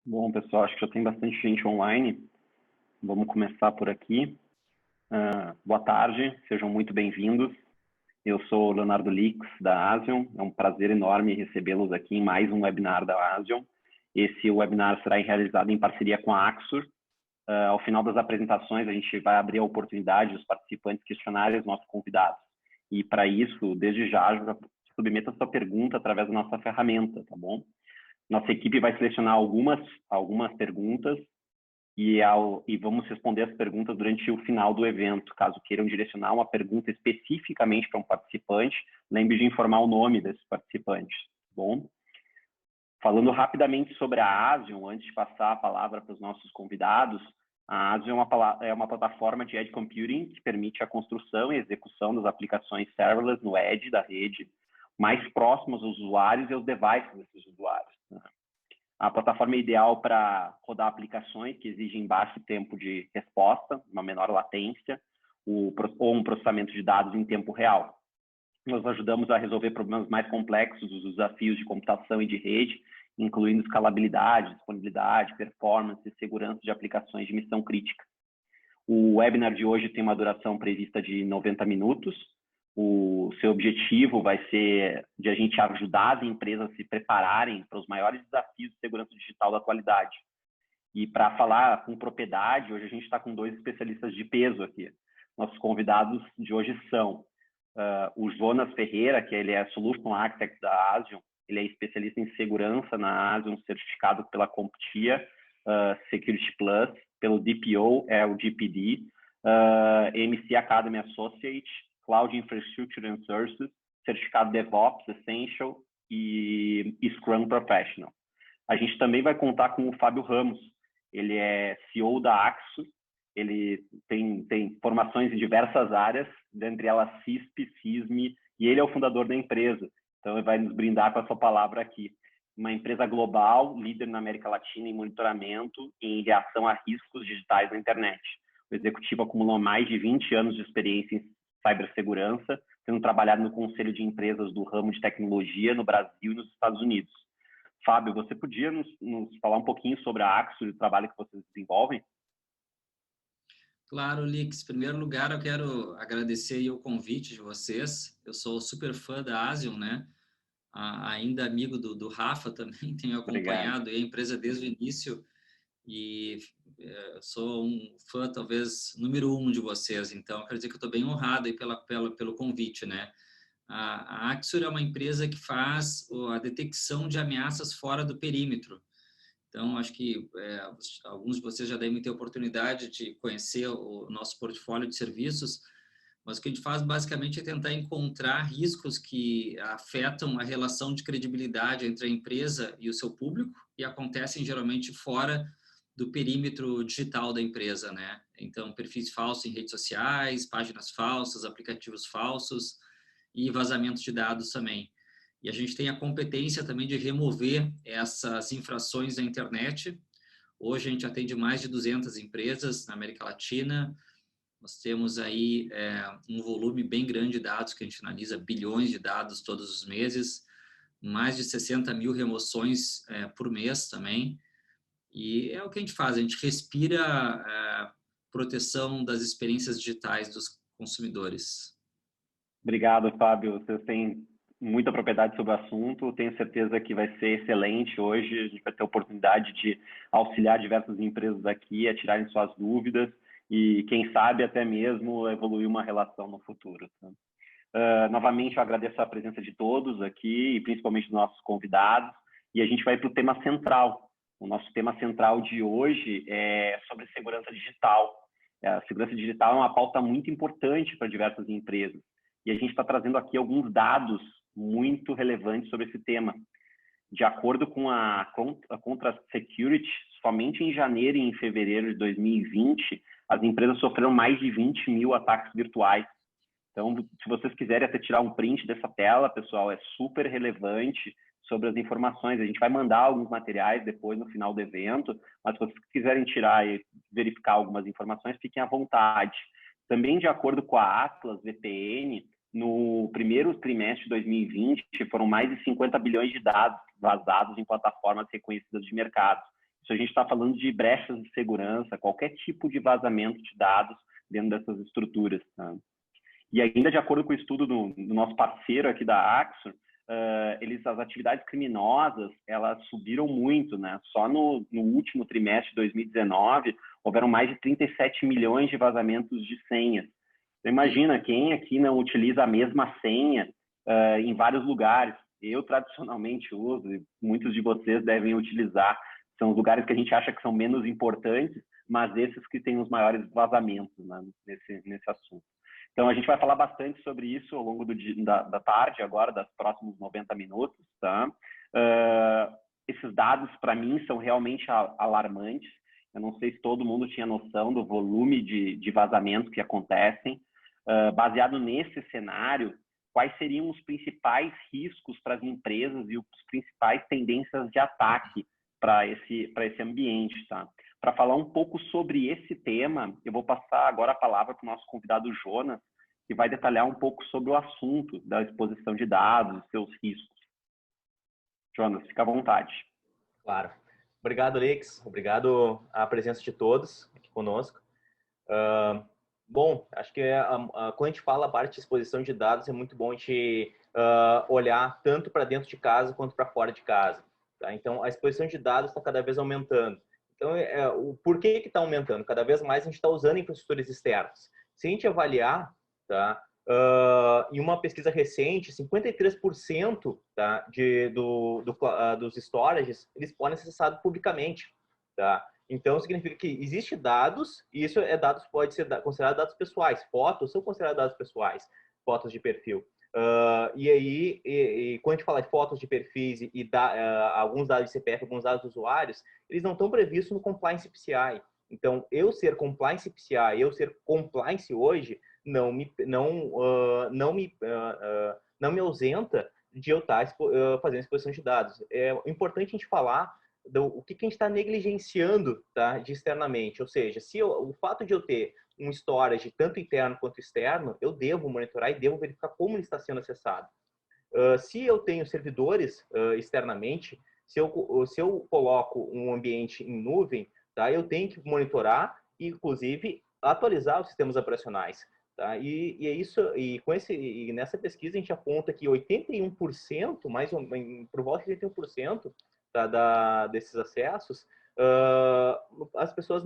Bom, pessoal, acho que já tem bastante gente online. Vamos começar por aqui. Boa tarde, sejam muito bem-vindos. Eu sou o Leonardo Lix, da Asion. É um prazer enorme recebê-los aqui em mais um webinar da Asion. Esse webinar será realizado em parceria com a Axur. Ao final das apresentações, a gente vai abrir a oportunidade dos participantes questionarem os nossos convidados. E, para isso, desde já submeta sua pergunta através da nossa ferramenta, tá bom? Nossa equipe vai selecionar algumas perguntas e vamos responder as perguntas durante o final do evento. Caso queiram direcionar uma pergunta especificamente para um participante, lembre de informar o nome desses participantes, tá bom? Falando rapidamente sobre a Asion, antes de passar a palavra para os nossos convidados, a Asion é uma plataforma de Edge Computing que permite a construção e execução das aplicações serverless no Edge da rede, mais próximos aos usuários e aos devices desses usuários. A plataforma é ideal para rodar aplicações que exigem baixo tempo de resposta, uma menor latência, ou um processamento de dados em tempo real. Nós ajudamos a resolver problemas mais complexos dos desafios de computação e de rede, incluindo escalabilidade, disponibilidade, performance e segurança de aplicações de missão crítica. O webinar de hoje tem uma duração prevista de 90 minutos. O seu objetivo vai ser de a gente ajudar as empresas a se prepararem para os maiores desafios de segurança digital da atualidade. E para falar com propriedade, hoje a gente está com dois especialistas de peso aqui. Nossos convidados de hoje são o Jonas Ferreira, que ele é Solution Architect da Asion, ele é especialista em segurança na Asion, certificado pela CompTIA, Security Plus, pelo DPO, o GPD, MC Academy Associate, Cloud Infrastructure and Services, certificado DevOps Essential e Scrum Professional. A gente também vai contar com o Fábio Ramos, ele é CEO da Axur, ele tem formações em diversas áreas, dentre elas CISP, CISM, e ele é o fundador da empresa, então ele vai nos brindar com a sua palavra aqui. Uma empresa global, líder na América Latina em monitoramento e em reação a riscos digitais na internet. O executivo acumulou mais de 20 anos de experiência em cibersegurança, tendo trabalhado no conselho de empresas do ramo de tecnologia no Brasil e nos Estados Unidos. Fábio, você podia nos falar um pouquinho sobre a Axur e o trabalho que vocês desenvolvem? Claro, Lix. Em primeiro lugar, eu quero agradecer o convite de vocês. Eu sou super fã da Asion, né? Ainda amigo do Rafa também, tenho acompanhado a empresa desde o início e sou um fã, talvez, número 1 de vocês. Então, quero dizer que eu estou bem honrado aí pelo convite, né? A Axur é uma empresa que faz a detecção de ameaças fora do perímetro. Então, acho que alguns de vocês já devem ter a oportunidade de conhecer o nosso portfólio de serviços, mas o que a gente faz basicamente é tentar encontrar riscos que afetam a relação de credibilidade entre a empresa e o seu público e acontecem geralmente fora do perímetro digital da empresa, né? Então, perfis falsos em redes sociais, páginas falsas, aplicativos falsos e vazamentos de dados também. E a gente tem a competência também de remover essas infrações da internet. Hoje a gente atende mais de 200 empresas na América Latina. Nós temos aí um volume bem grande de dados que a gente analisa, bilhões de dados todos os meses, mais de 60 mil remoções por mês também. E é o que a gente faz, a gente respira proteção das experiências digitais dos consumidores. Obrigado, Fábio. Vocês têm muita propriedade sobre o assunto. Tenho certeza que vai ser excelente hoje. A gente vai ter a oportunidade de auxiliar diversas empresas aqui a tirarem suas dúvidas e, quem sabe, até mesmo evoluir uma relação no futuro. Novamente, eu agradeço a presença de todos aqui e principalmente dos nossos convidados. E a gente vai para o tema central. O nosso tema central de hoje é sobre segurança digital. A segurança digital é uma pauta muito importante para diversas empresas. E a gente está trazendo aqui alguns dados muito relevantes sobre esse tema. De acordo com a Contra Security, somente em janeiro e em fevereiro de 2020, as empresas sofreram mais de 20 mil ataques virtuais. Então, se vocês quiserem até tirar um print dessa tela, pessoal, é super relevante sobre as informações. A gente vai mandar alguns materiais depois no final do evento, mas se vocês quiserem tirar e verificar algumas informações, fiquem à vontade. Também, de acordo com a Atlas VPN, no primeiro trimestre de 2020, foram mais de 50 bilhões de dados vazados em plataformas reconhecidas de mercado. se a gente está falando de brechas de segurança, qualquer tipo de vazamento de dados dentro dessas estruturas. Tá? E ainda de acordo com o estudo do nosso parceiro aqui da Axor, as atividades criminosas, elas subiram muito, né? Só no último trimestre de 2019, houveram mais de 37 milhões de vazamentos de senhas. Então, imagina, quem aqui não utiliza a mesma senha em vários lugares? Eu, tradicionalmente, uso, e muitos de vocês devem utilizar. São os lugares que a gente acha que são menos importantes, mas esses que têm os maiores vazamentos, né, nesse assunto. Então, a gente vai falar bastante sobre isso ao longo da tarde, agora, das próximos 90 minutos. Tá? Esses dados, para mim, são realmente alarmantes. Eu não sei se todo mundo tinha noção do volume de vazamentos que acontecem. Baseado nesse cenário, quais seriam os principais riscos para as empresas e as principais tendências de ataque para esse ambiente, tá? Para falar um pouco sobre esse tema, eu vou passar agora a palavra para o nosso convidado Jonas, que vai detalhar um pouco sobre o assunto da exposição de dados e seus riscos. Jonas, fica à vontade. Claro. Obrigado, Lix. Obrigado à presença de todos aqui conosco. Bom, acho que quando a gente fala a parte de exposição de dados, é muito bom a gente olhar tanto para dentro de casa quanto para fora de casa. Tá? Então, a exposição de dados está cada vez aumentando. Então, o porquê que está aumentando? Cada vez mais a gente está usando infraestruturas externas. Se a gente avaliar, tá, em uma pesquisa recente, 53% tá, dos storages, eles podem ser acessados publicamente. Tá? Então, significa que existe dados, e isso pode ser considerado dados pessoais. Fotos são consideradas dados pessoais, fotos de perfil. E aí, quando a gente fala de fotos de perfis e alguns dados de CPF, alguns dados dos usuários, eles não estão previstos no Compliance PCI. Então, eu ser Compliance PCI, eu ser Compliance hoje, não me ausenta de eu estar fazendo exposição de dados. É importante a gente falar o que a gente está negligenciando, tá, de externamente. Ou seja, o fato de eu ter um storage tanto interno quanto externo, eu devo monitorar e devo verificar como ele está sendo acessado. Se eu tenho servidores externamente, se eu coloco um ambiente em nuvem, tá, eu tenho que monitorar e, inclusive, atualizar os sistemas operacionais. Tá? E é isso. E nessa pesquisa a gente aponta que 81%, mais ou menos, por volta de 81%, tá, desses acessos, as pessoas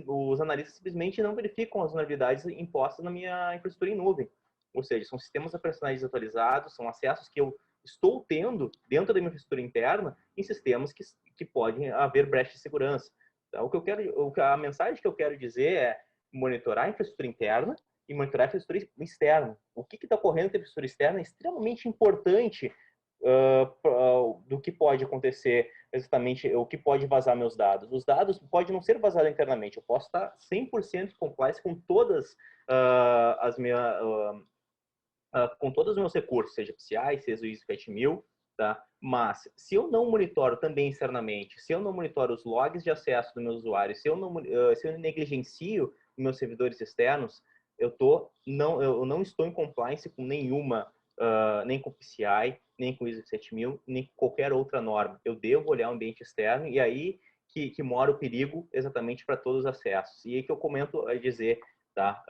os analistas simplesmente não verificam as vulnerabilidades impostas na minha infraestrutura em nuvem. Ou seja, são sistemas operacionais desatualizados, são acessos que eu estou tendo dentro da minha infraestrutura interna em sistemas que podem haver brechas de segurança. Tá? A mensagem que eu quero dizer é monitorar a infraestrutura interna e monitorar a infraestrutura externa. O que está ocorrendo na infraestrutura externa é extremamente importante do que pode acontecer, exatamente o que pode vazar meus dados. Os dados podem não ser vazados internamente, eu posso estar 100% compliance com todas com todos os meus recursos, seja PCI, seja o ISO 7000, tá? Mas se eu não monitoro também externamente, se eu não monitoro os logs de acesso dos meus usuários, se eu negligencio meus servidores externos, eu não estou em compliance com nenhuma, nem com PCI, nem com ISO 7000, nem com qualquer outra norma. Eu devo olhar o ambiente externo e aí que mora o perigo exatamente para todos os acessos. E aí que eu comento a dizer, tá?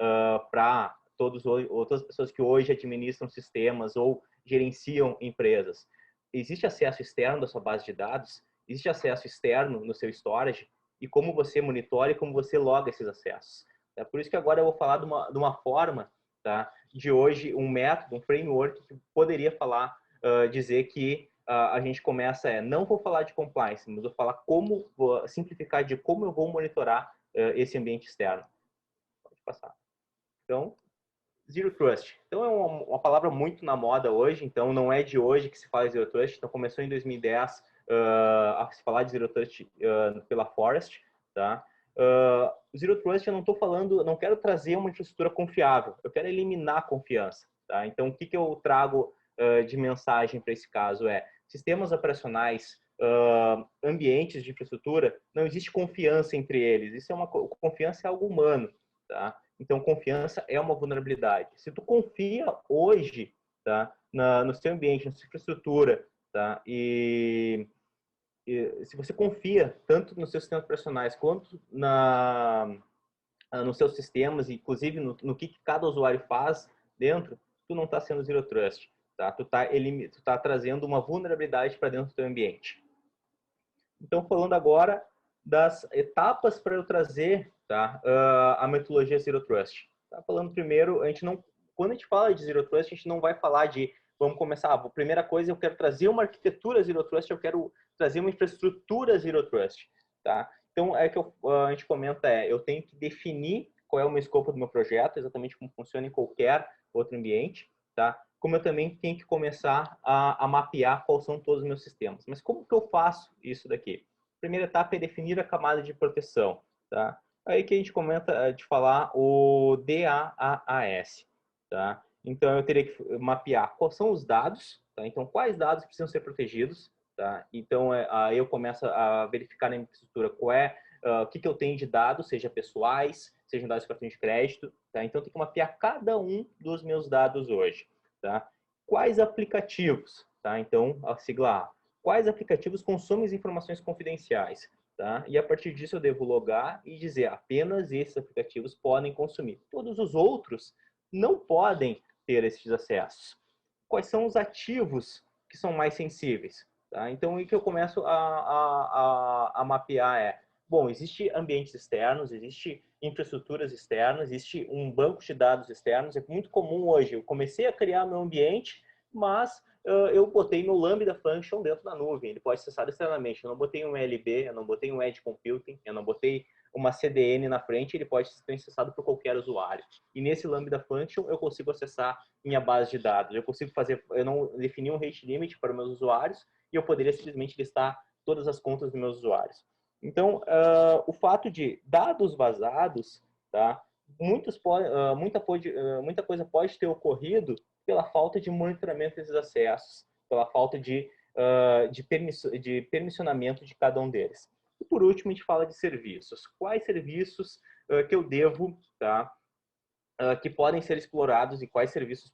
Para todas as pessoas que hoje administram sistemas ou gerenciam empresas. Existe acesso externo da sua base de dados, existe acesso externo no seu storage e como você monitora e como você loga esses acessos. É por isso que agora eu vou falar de uma forma, tá, de hoje, um método, um framework que poderia falar, dizer que a gente começa não vou falar de compliance, mas vou falar vou simplificar de como eu vou monitorar esse ambiente externo. Pode passar. Então, Zero Trust. Então, é uma palavra muito na moda hoje, então não é de hoje que se fala de Zero Trust, então começou em 2010 a se falar de Zero Trust pela Forrest, tá? Zero Trust eu não estou falando, não quero trazer uma infraestrutura confiável, eu quero eliminar a confiança, tá? Então, o que eu trago de mensagem para esse caso sistemas operacionais, ambientes de infraestrutura, não existe confiança entre eles, confiança é algo humano, tá? Então, confiança é uma vulnerabilidade. Se tu confia hoje, tá, no seu ambiente, na sua infraestrutura, tá, e se você confia tanto nos seus sistemas operacionais quanto nos seus sistemas, inclusive no que cada usuário faz dentro, tu não está sendo Zero Trust. Tá? Tu tá trazendo uma vulnerabilidade para dentro do teu ambiente. Então, falando agora das etapas para eu trazer, tá, a metodologia Zero Trust. Tá? Falando primeiro, quando a gente fala de Zero Trust, a gente não vai falar de, vamos começar, a primeira coisa, eu quero trazer uma arquitetura Zero Trust, eu quero trazer uma infraestrutura Zero Trust. Tá? Então, a gente comenta, eu tenho que definir qual é o meu escopo do meu projeto, exatamente como funciona em qualquer outro ambiente, tá? Como eu também tenho que começar a mapear quais são todos os meus sistemas. Mas como que eu faço isso daqui? A primeira etapa é definir a camada de proteção, tá? Aí que a gente comenta de falar o DAAS, tá? Então, eu teria que mapear quais são os dados, tá? Então, quais dados precisam ser protegidos, tá? Então, aí eu começo a verificar na infraestrutura o que eu tenho de dados, seja pessoais, sejam dados de cartão de crédito, tá? Então, eu tenho que mapear cada um dos meus dados hoje, tá? Quais aplicativos, tá? Então, a sigla A. Quais aplicativos consomem as informações confidenciais, tá? E a partir disso eu devo logar e dizer apenas esses aplicativos podem consumir. Todos os outros não podem ter esses acessos. Quais são os ativos que são mais sensíveis? Tá? Então, o que eu começo a mapear bom, existe ambientes externos, existe infraestruturas externas, existe um banco de dados externos. É muito comum hoje. Eu comecei a criar meu ambiente, mas eu botei meu Lambda Function dentro da nuvem. Ele pode ser acessado externamente. Eu não botei um LB, eu não botei um Edge Computing, eu não botei uma CDN na frente. Ele pode ser acessado por qualquer usuário. E nesse Lambda Function eu consigo acessar minha base de dados. Eu não defini um rate limit para os meus usuários e eu poderia simplesmente listar todas as contas dos meus usuários. Então, o fato de dados vazados, tá? Muita coisa pode ter ocorrido pela falta de monitoramento desses acessos, pela falta de permissionamento de cada um deles. E por último, a gente fala de serviços. Quais serviços que eu devo, tá? Que podem ser explorados e quais serviços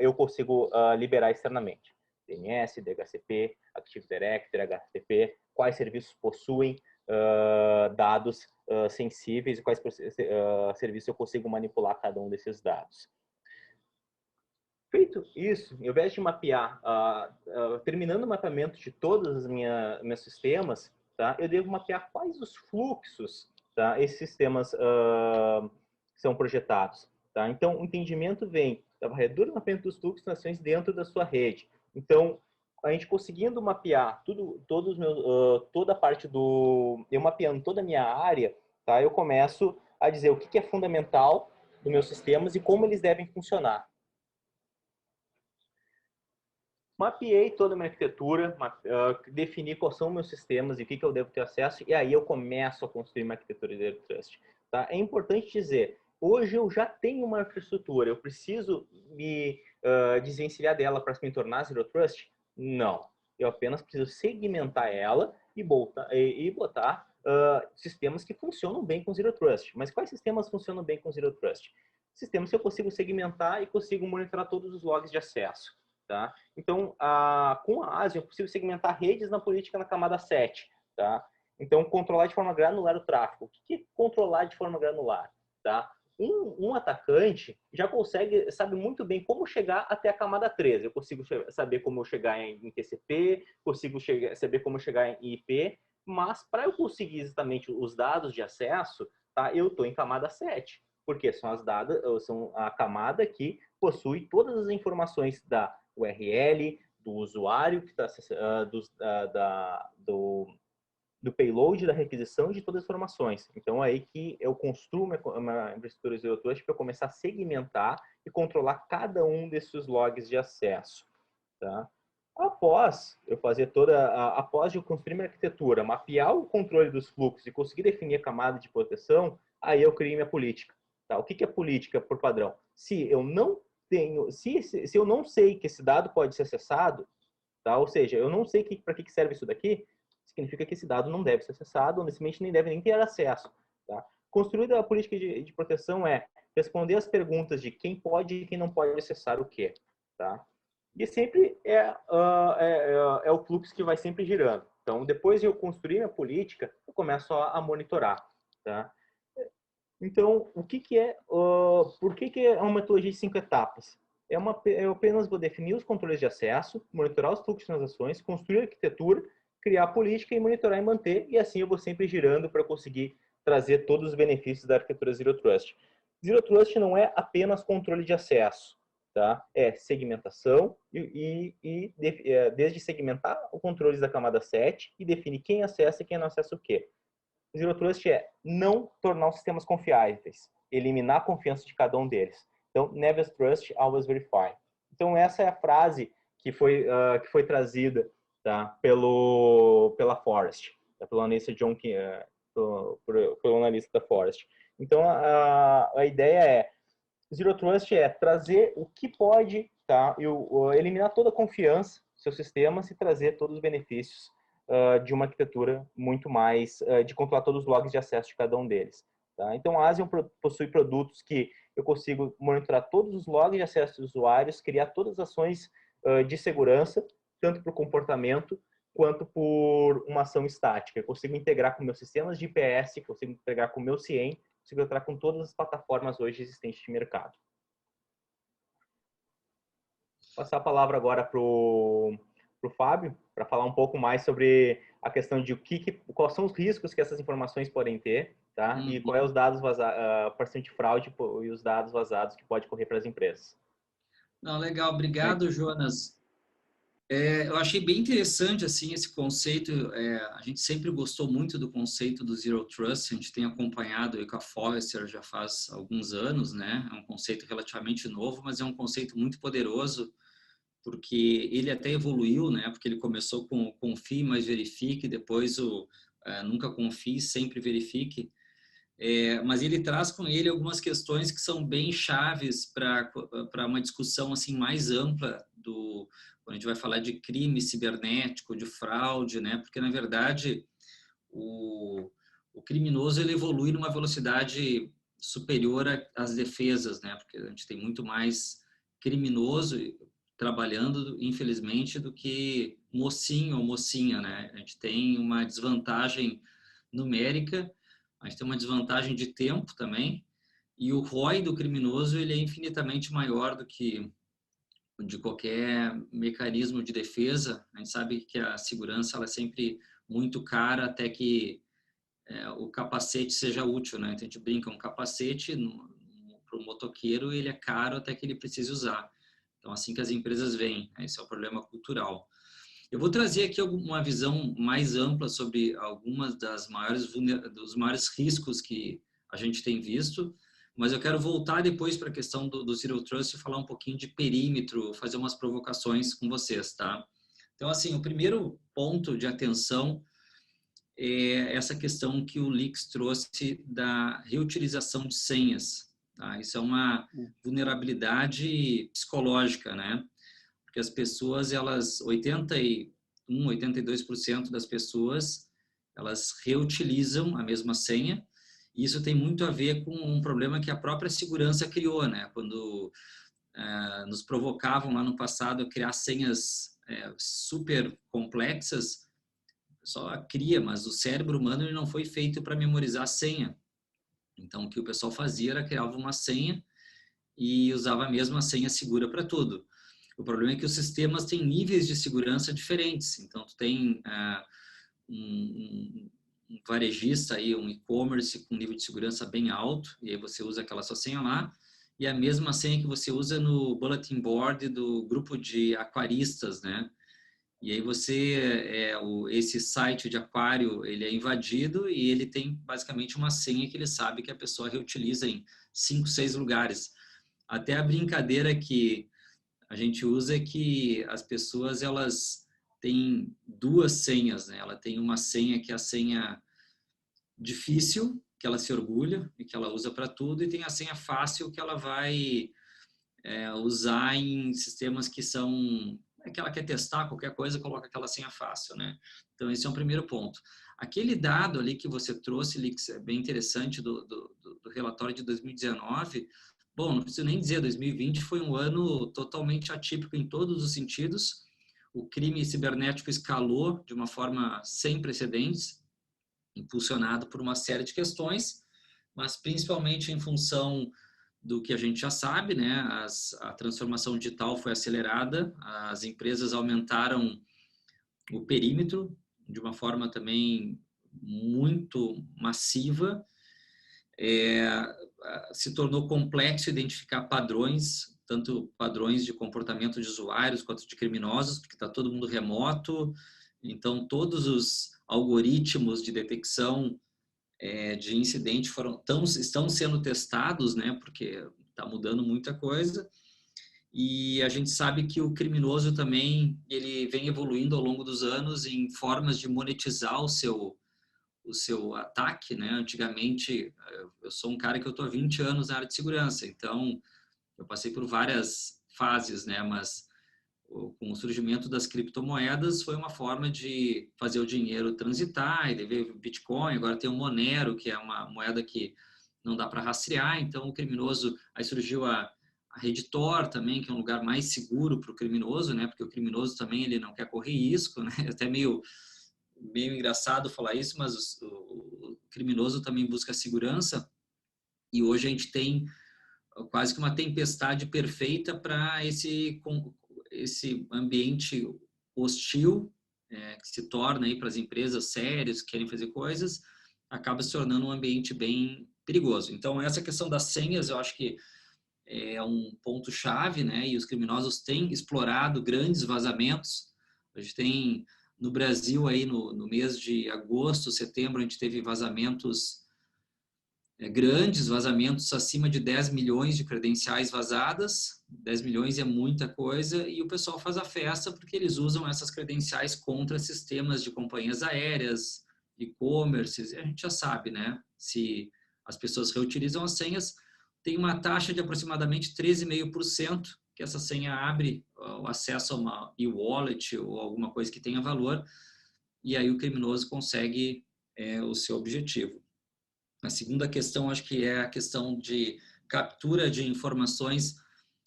eu consigo liberar externamente? DNS, DHCP, Active Directory, HTTP, quais serviços possuem dados sensíveis e quais serviços eu consigo manipular cada um desses dados. Feito isso, ao invés de mapear, terminando o mapeamento de todos os meus sistemas, tá, eu devo mapear quais os fluxos, tá, esses sistemas são projetados. Tá? Então, o entendimento vem da varredura do mapeamento dos fluxos de ações dentro da sua rede. Então, a gente conseguindo mapear toda a parte eu mapeando toda a minha área, tá, eu começo a dizer o que é fundamental dos meus sistemas e como eles devem funcionar. Mapeei toda a minha arquitetura, defini quais são meus sistemas e o que eu devo ter acesso, e aí eu começo a construir uma arquitetura de Zero Trust. Tá? É importante dizer, hoje eu já tenho uma infraestrutura, eu preciso me desvencilhar dela para me tornar Zero Trust? Não. Eu apenas preciso segmentar ela e botar sistemas que funcionam bem com Zero Trust. Mas quais sistemas funcionam bem com Zero Trust? Sistemas que eu consigo segmentar e consigo monitorar todos os logs de acesso. Tá? Então, com a ASIO, é possível segmentar redes na política na camada 7. Tá? Então, controlar de forma granular o tráfego. O que é controlar de forma granular? Tá? Um atacante já sabe muito bem como chegar até a camada 13. Eu consigo saber como chegar em TCP, consigo saber como chegar em IP, mas para eu conseguir exatamente os dados de acesso, tá? Eu estou em camada 7, porque são a camada que possui todas as informações da URL, do usuário que está do payload, da requisição de todas as informações. Então, é aí que eu construo uma infraestrutura Zero Trust para começar a segmentar e controlar cada um desses logs de acesso. Tá? Após eu construir minha arquitetura, mapear o controle dos fluxos e conseguir definir a camada de proteção, aí eu criei minha política. Tá? O que é política por padrão? Se eu não sei que esse dado pode ser acessado, tá? Ou seja, eu não sei para que serve isso daqui, significa que esse dado não deve ser acessado, ou simplesmente nem deve nem ter acesso. Tá? Construída a política de proteção é responder as perguntas de quem pode e quem não pode acessar o quê. Tá? E sempre é o fluxo que vai sempre girando. Então, depois de eu construir minha política, eu começo a monitorar, tá? Então, por que é uma metodologia de 5 etapas? Eu apenas vou definir os controles de acesso, monitorar os fluxos de transações, construir a arquitetura, criar a política e monitorar e manter, e assim eu vou sempre girando para conseguir trazer todos os benefícios da arquitetura Zero Trust. Zero Trust não é apenas controle de acesso, tá? É segmentação desde segmentar os controles da camada 7 e definir quem acessa e quem não acessa o quê. Zero Trust é não tornar os sistemas confiáveis, eliminar a confiança de cada um deles. Então, never trust, always verify. Então, essa é a frase que foi trazida, tá, pela Forrest, tá, pelo analista John King, pelo analista da Forrest. Então, a ideia é, Zero Trust é trazer o que pode, tá, eliminar toda a confiança dos seus sistemas e trazer todos os benefícios de uma arquitetura muito mais, de controlar todos os logs de acesso de cada um deles. Tá? Então, a Asian possui produtos que eu consigo monitorar todos os logs de acesso dos usuários, criar todas as ações de segurança, tanto por comportamento quanto por uma ação estática. Eu consigo integrar com meus sistemas de IPS, consigo integrar com o meu CIEM, consigo integrar com todas as plataformas hoje existentes de mercado. Vou passar a palavra agora para o Fábio, para falar um pouco mais sobre a questão de quais são os riscos que essas informações podem ter, tá? E qual é os dados vazados, porcento de fraude e os dados vazados que pode correr para as empresas. Não, legal, obrigado, Jonas. Eu achei bem interessante assim esse conceito. A gente sempre gostou muito do conceito do Zero Trust. A gente tem acompanhado com a Forrester já faz alguns anos, né? É um conceito relativamente novo, mas é um conceito muito poderoso, porque ele até evoluiu, né? Porque ele começou com confie, mas verifique, depois nunca confie, sempre verifique. Mas ele traz com ele algumas questões que são bem chaves para uma discussão assim mais ampla quando a gente vai falar de crime cibernético, de fraude, né? Porque na verdade o criminoso ele evolui numa velocidade superior às defesas, né? Porque a gente tem muito mais criminoso trabalhando, infelizmente, do que mocinho ou mocinha, né? A gente tem uma desvantagem numérica, a gente tem uma desvantagem de tempo também, e o ROI do criminoso ele é infinitamente maior do que de qualquer mecanismo de defesa. A gente sabe que a segurança ela é sempre muito cara até que o capacete seja útil, né? Então a gente brinca, um capacete para o motoqueiro ele é caro até que ele precise usar. Então assim que as empresas veem, esse é o problema cultural. Eu vou trazer aqui uma visão mais ampla sobre algumas dos maiores riscos que a gente tem visto, mas eu quero voltar depois para a questão do Zero Trust e falar um pouquinho de perímetro, fazer umas provocações com vocês, tá? Então, assim, o primeiro ponto de atenção é essa questão que o Leaks trouxe da reutilização de senhas, tá? Isso é uma vulnerabilidade psicológica, né? Porque as pessoas, 82% das pessoas, elas reutilizam a mesma senha. E isso tem muito a ver com um problema que a própria segurança criou, né? Quando nos provocavam lá no passado a criar senhas super complexas, só cria, mas o cérebro humano ele não foi feito para memorizar a senha. Então, o que o pessoal fazia era criava uma senha e usava a mesma senha segura para tudo. O problema é que os sistemas têm níveis de segurança diferentes. Então, tu tem um varejista, aí, um e-commerce com nível de segurança bem alto, e aí você usa aquela sua senha lá, e a mesma senha que você usa no bulletin board do grupo de aquaristas, né? E aí esse site de aquário, ele é invadido e ele tem basicamente uma senha que ele sabe que a pessoa reutiliza em 5, 6 lugares. Até a brincadeira que a gente usa é que as pessoas, elas têm duas senhas, né? Ela tem uma senha que é a senha difícil, que ela se orgulha e que ela usa para tudo, e tem a senha fácil que ela vai usar em sistemas que são que ela quer testar qualquer coisa, coloca aquela senha fácil, né? Então, esse é um primeiro ponto. Aquele dado ali que você trouxe, Lix, é bem interessante, do relatório de 2019, Bom, não preciso nem dizer, 2020 foi um ano totalmente atípico em todos os sentidos. O crime cibernético escalou de uma forma sem precedentes, impulsionado por uma série de questões, mas principalmente em função do que a gente já sabe, né? A transformação digital foi acelerada, as empresas aumentaram o perímetro de uma forma também muito massiva. Se tornou complexo identificar padrões, tanto padrões de comportamento de usuários quanto de criminosos, porque está todo mundo remoto, então todos os algoritmos de detecção de incidente estão sendo testados, né, porque está mudando muita coisa, e a gente sabe que o criminoso também ele vem evoluindo ao longo dos anos em formas de monetizar o seu ataque, né? Antigamente, eu sou um cara que eu estou há 20 anos na área de segurança, então eu passei por várias fases, né? Mas com o surgimento das criptomoedas foi uma forma de fazer o dinheiro transitar, e daí veio o Bitcoin, agora tem o Monero, que é uma moeda que não dá para rastrear, então o criminoso, aí surgiu a Redditor também, que é um lugar mais seguro para o criminoso, né? Porque o criminoso também ele não quer correr risco, né? Até meio engraçado falar isso, mas o criminoso também busca segurança, e hoje a gente tem quase que uma tempestade perfeita para esse ambiente hostil que se torna aí para as empresas sérias que querem fazer coisas, acaba se tornando um ambiente bem perigoso. Então, essa questão das senhas, eu acho que é um ponto-chave, né? E os criminosos têm explorado grandes vazamentos. A gente tem no Brasil aí no mês de agosto, setembro, a gente teve vazamentos grandes, vazamentos acima de 10 milhões de credenciais vazadas. 10 milhões é muita coisa, e o pessoal faz a festa porque eles usam essas credenciais contra sistemas de companhias aéreas, e-commerce. A gente já sabe, né? Se as pessoas reutilizam as senhas, tem uma taxa de aproximadamente 13,5% que essa senha abre o acesso a uma e-wallet ou alguma coisa que tenha valor, e aí o criminoso consegue o seu objetivo. A segunda questão, acho que é a questão de captura de informações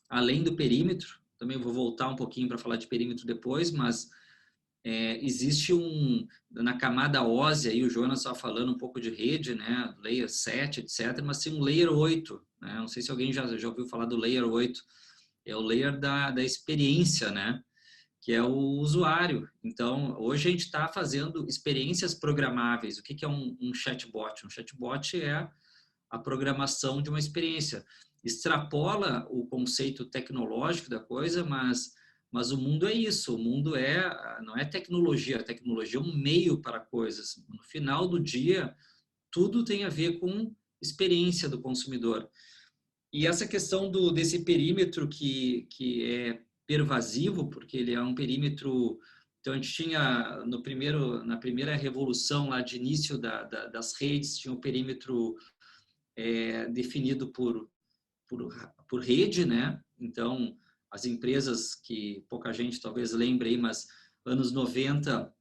além do perímetro. Também vou voltar um pouquinho para falar de perímetro depois, mas existe na camada óssea, aí o Jonas estava falando um pouco de rede, né, layer 7, etc., mas tem um layer 8, né? Não sei se alguém já ouviu falar do layer 8, é o layer da experiência, né, que é o usuário. Então, hoje a gente está fazendo experiências programáveis. O que é um chatbot? Um chatbot é a programação de uma experiência. Extrapola o conceito tecnológico da coisa, mas o mundo é isso. O mundo não é tecnologia. A tecnologia é um meio para coisas. No final do dia, tudo tem a ver com experiência do consumidor. E essa questão desse perímetro que é pervasivo, porque ele é um perímetro. Então, a gente tinha na primeira revolução lá de início das redes, tinha um perímetro definido por rede, né? Então, as empresas que pouca gente talvez lembre aí, mas anos 90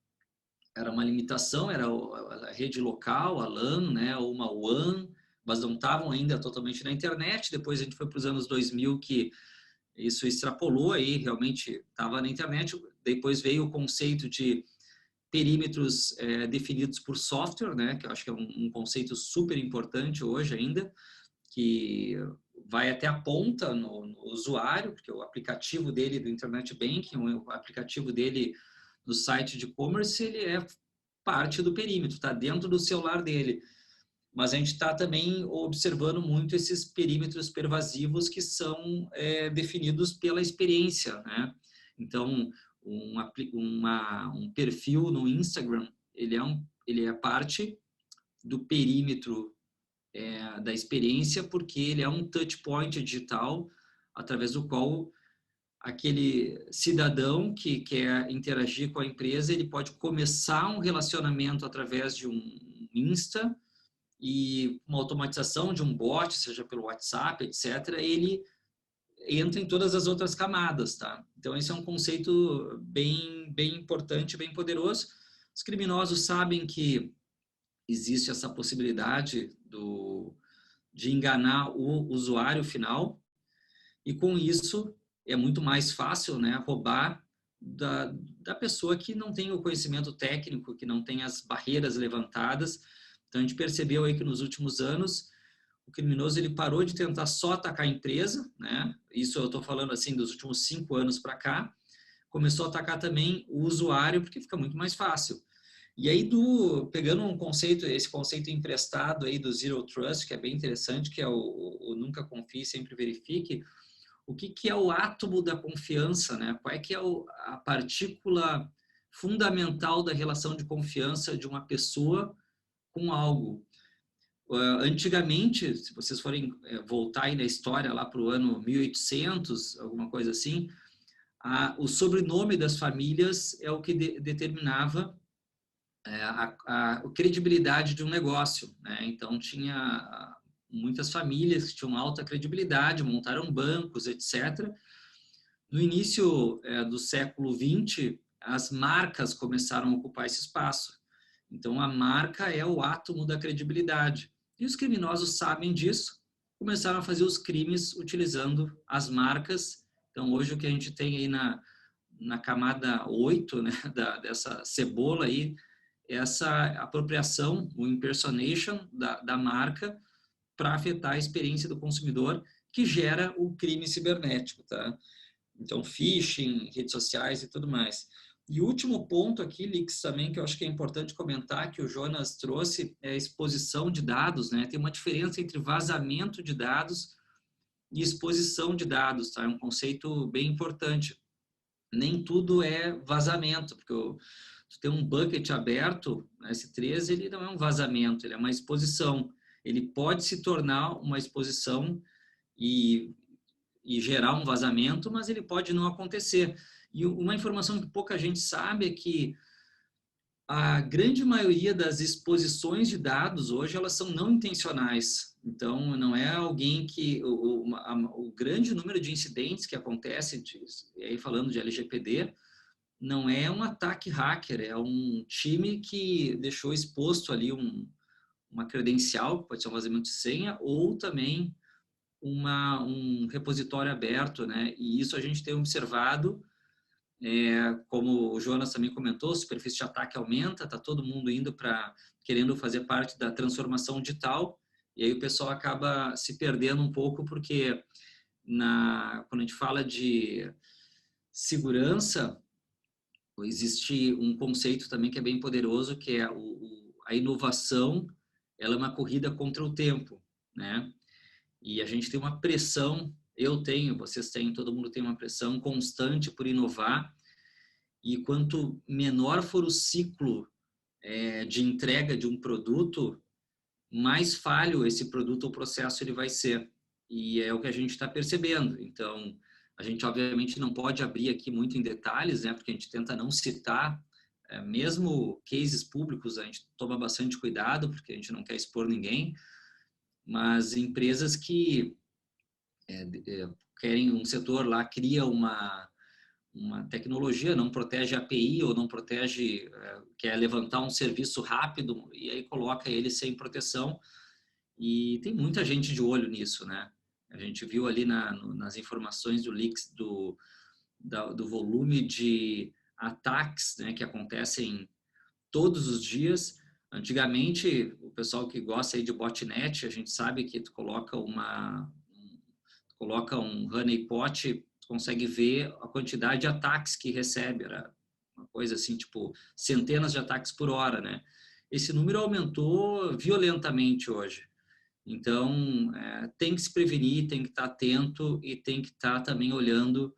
era uma limitação, era a rede local, a LAN, né? Ou uma WAN, mas não estavam ainda totalmente na internet. Depois a gente foi para os anos 2000 que isso extrapolou aí, realmente estava na internet. Depois veio o conceito de perímetros definidos por software, né? Que eu acho que é um conceito super importante hoje ainda, que vai até a ponta no usuário, porque o aplicativo dele do Internet Banking, o aplicativo dele do site de e-commerce, ele é parte do perímetro, está dentro do celular dele. Mas a gente está também observando muito esses perímetros pervasivos que são definidos pela experiência, né? Então, um perfil no Instagram, ele é parte do perímetro da experiência, porque ele é um touch point digital através do qual aquele cidadão que quer interagir com a empresa, ele pode começar um relacionamento através de um Insta, e uma automatização de um bot, seja pelo WhatsApp, etc., ele entra em todas as outras camadas, tá? Então, esse é um conceito bem importante, bem poderoso. Os criminosos sabem que existe essa possibilidade de enganar o usuário final, E com isso é muito mais fácil, né, roubar da pessoa que não tem o conhecimento técnico, que não tem as barreiras levantadas. Então a gente percebeu aí que nos últimos anos o criminoso ele parou de tentar só atacar a empresa, né? Isso eu estou falando assim dos últimos 5 anos para cá. Começou a atacar também o usuário porque fica muito mais fácil. E aí pegando um conceito, esse conceito emprestado aí do Zero Trust, que é bem interessante, que é o nunca confie, sempre verifique. O que é o átomo da confiança, né? Qual é que é a partícula fundamental da relação de confiança de uma pessoa com algo? Antigamente, se vocês forem voltar aí na história lá para o ano 1800, alguma coisa assim, o sobrenome das famílias é o que determinava a credibilidade de um negócio, né? Então tinha muitas famílias que tinham alta credibilidade, montaram bancos, etc. No início do século XX, as marcas começaram a ocupar esse espaço. Então a marca é o átomo da credibilidade. E os criminosos sabem disso, começaram a fazer os crimes utilizando as marcas. Então hoje o que a gente tem aí na camada 8, né, dessa cebola aí, essa apropriação, o impersonation da marca para afetar a experiência do consumidor, que gera o crime cibernético, tá? Então, phishing, redes sociais e tudo mais. E o último ponto aqui, Lix, também, que eu acho que é importante comentar, que o Jonas trouxe, é a exposição de dados, né? Tem uma diferença entre vazamento de dados e exposição de dados, tá? É um conceito bem importante. Nem tudo é vazamento, porque tu tem um bucket aberto, S3, ele não é um vazamento, ele é uma exposição. Ele pode se tornar uma exposição e gerar um vazamento, mas ele pode não acontecer. E uma informação que pouca gente sabe é que a grande maioria das exposições de dados hoje elas são não intencionais. Então, não é alguém que... O grande número de incidentes que acontecem, aí falando de LGPD, não é um ataque hacker, é um time que deixou exposto ali uma credencial, pode ser um vazamento de senha, ou também um repositório aberto, né? E isso a gente tem observado, como o Jonas também comentou, a superfície de ataque aumenta, está todo mundo indo querendo fazer parte da transformação digital, e aí o pessoal acaba se perdendo um pouco, porque quando a gente fala de segurança, existe um conceito também que é bem poderoso, que é a inovação, ela é uma corrida contra o tempo, né? E a gente tem uma pressão, eu tenho, vocês têm, todo mundo tem uma pressão constante por inovar, e quanto menor for o ciclo de entrega de um produto, mais falho esse produto ou processo ele vai ser. E é o que a gente está percebendo. Então, a gente obviamente não pode abrir aqui muito em detalhes, né, porque a gente tenta não citar, mesmo cases públicos, a gente toma bastante cuidado, porque a gente não quer expor ninguém, mas empresas que querem um setor lá, cria uma tecnologia, não protege a API ou não protege, quer levantar um serviço rápido e aí coloca ele sem proteção, e tem muita gente de olho nisso, né? A gente viu ali nas informações do leaks do volume de ataques, né, que acontecem todos os dias. Antigamente, o pessoal que gosta aí de botnet, a gente sabe que tu coloca um honeypot, consegue ver a quantidade de ataques que recebe, era uma coisa assim, tipo, centenas de ataques por hora, né? Esse número aumentou violentamente hoje. Então, tem que se prevenir, tem que estar atento e tem que estar também olhando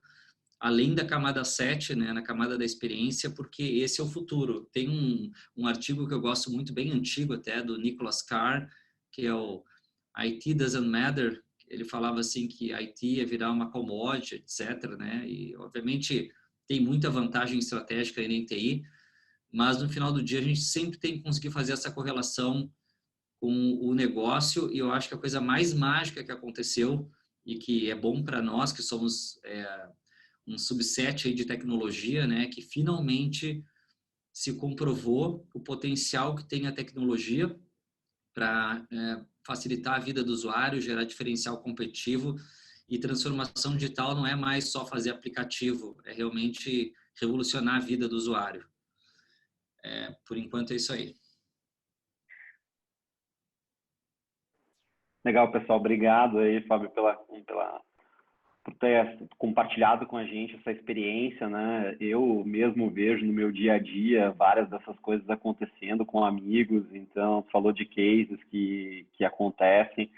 além da camada 7, né, na camada da experiência, porque esse é o futuro. Tem um artigo que eu gosto muito, bem antigo até, do Nicholas Carr, que é o IT Doesn't Matter. Ele falava assim que IT ia virar uma commodity, etc., né? E, obviamente, tem muita vantagem estratégica aí em TI, mas no final do dia a gente sempre tem que conseguir fazer essa correlação com o negócio, e eu acho que a coisa mais mágica que aconteceu e que é bom para nós, que somos um subset aí de tecnologia, né, que finalmente se comprovou o potencial que tem a tecnologia para facilitar a vida do usuário, gerar diferencial competitivo E transformação digital não é mais só fazer aplicativo, é realmente revolucionar a vida do usuário. Por enquanto é isso aí. Legal, pessoal. Obrigado aí, Fábio, por ter compartilhado com a gente essa experiência, né? Eu mesmo vejo no meu dia a dia várias dessas coisas acontecendo com amigos, então falou de cases que acontecem.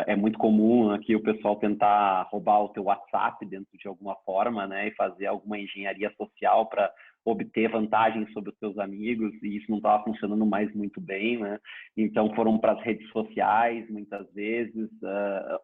É muito comum aqui o pessoal tentar roubar o teu WhatsApp dentro de alguma forma, né? E fazer alguma engenharia social para obter vantagens sobre os seus amigos, e isso não estava funcionando mais muito bem, né? Então foram para as redes sociais muitas vezes.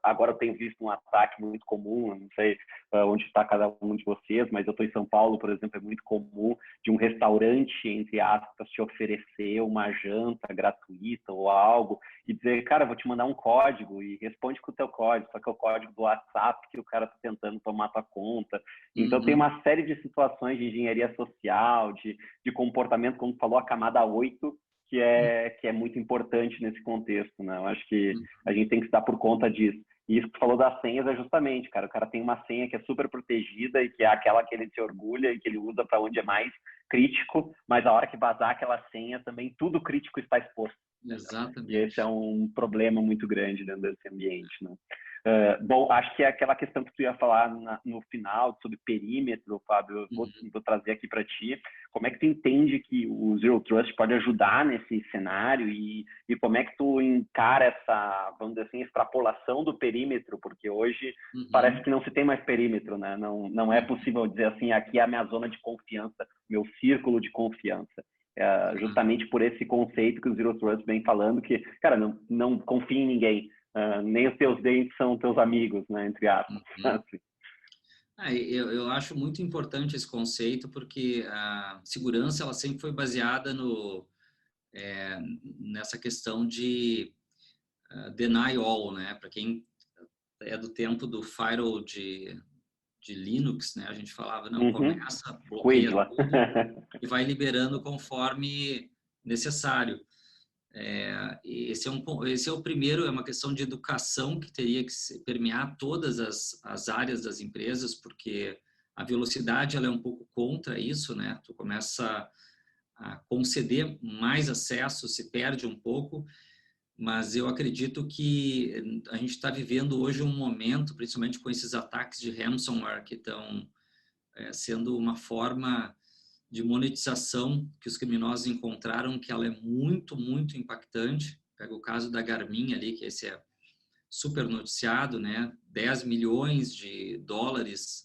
Agora eu tenho visto um ataque muito comum, não sei onde está cada um de vocês, mas eu estou em São Paulo, por exemplo, é muito comum de um restaurante, entre aspas, te oferecer uma janta gratuita ou algo e dizer, cara, eu vou te mandar um código e responde com o teu código, só que é o código do WhatsApp que o cara está tentando tomar tua conta. Então tem uma série de situações de engenharia social, de comportamento, como falou, a camada 8, que é muito importante nesse contexto, né? Eu acho que a gente tem que estar por conta disso. E isso que tu falou das senhas é justamente, cara, o cara tem uma senha que é super protegida e que é aquela que ele se orgulha e que ele usa para onde é mais crítico, mas a hora que vazar aquela senha também, tudo crítico está exposto. Exatamente. E esse é um problema muito grande dentro desse ambiente, né? Bom, acho que é aquela questão que tu ia falar no final sobre perímetro, Fábio, eu vou trazer aqui para ti. Como é que tu entende que o Zero Trust pode ajudar nesse cenário e como é que tu encara essa, vamos dizer assim, extrapolação do perímetro? Porque hoje parece que não se tem mais perímetro, né? Não é possível dizer assim, aqui é a minha zona de confiança, meu círculo de confiança. Justamente por esse conceito que o Zero Trust vem falando, que, cara, não confia em ninguém. Nem os teus dentes são teus amigos, né, entre aspas. Eu acho muito importante esse conceito porque a segurança ela sempre foi baseada nessa questão de deny all, né? Para quem é do tempo do firewall de Linux, né? A gente falava, não, começa, bloqueia tudo e vai liberando conforme necessário. Esse é o primeiro, é uma questão de educação que teria que permear todas as áreas das empresas, porque a velocidade ela é um pouco contra isso, né? Tu começa a conceder mais acesso, se perde um pouco, mas eu acredito que a gente está vivendo hoje um momento, principalmente com esses ataques de ransomware que estão sendo uma forma de monetização que os criminosos encontraram, que ela é muito, muito impactante. Pega o caso da Garmin ali, que esse é super noticiado, né? 10 milhões de dólares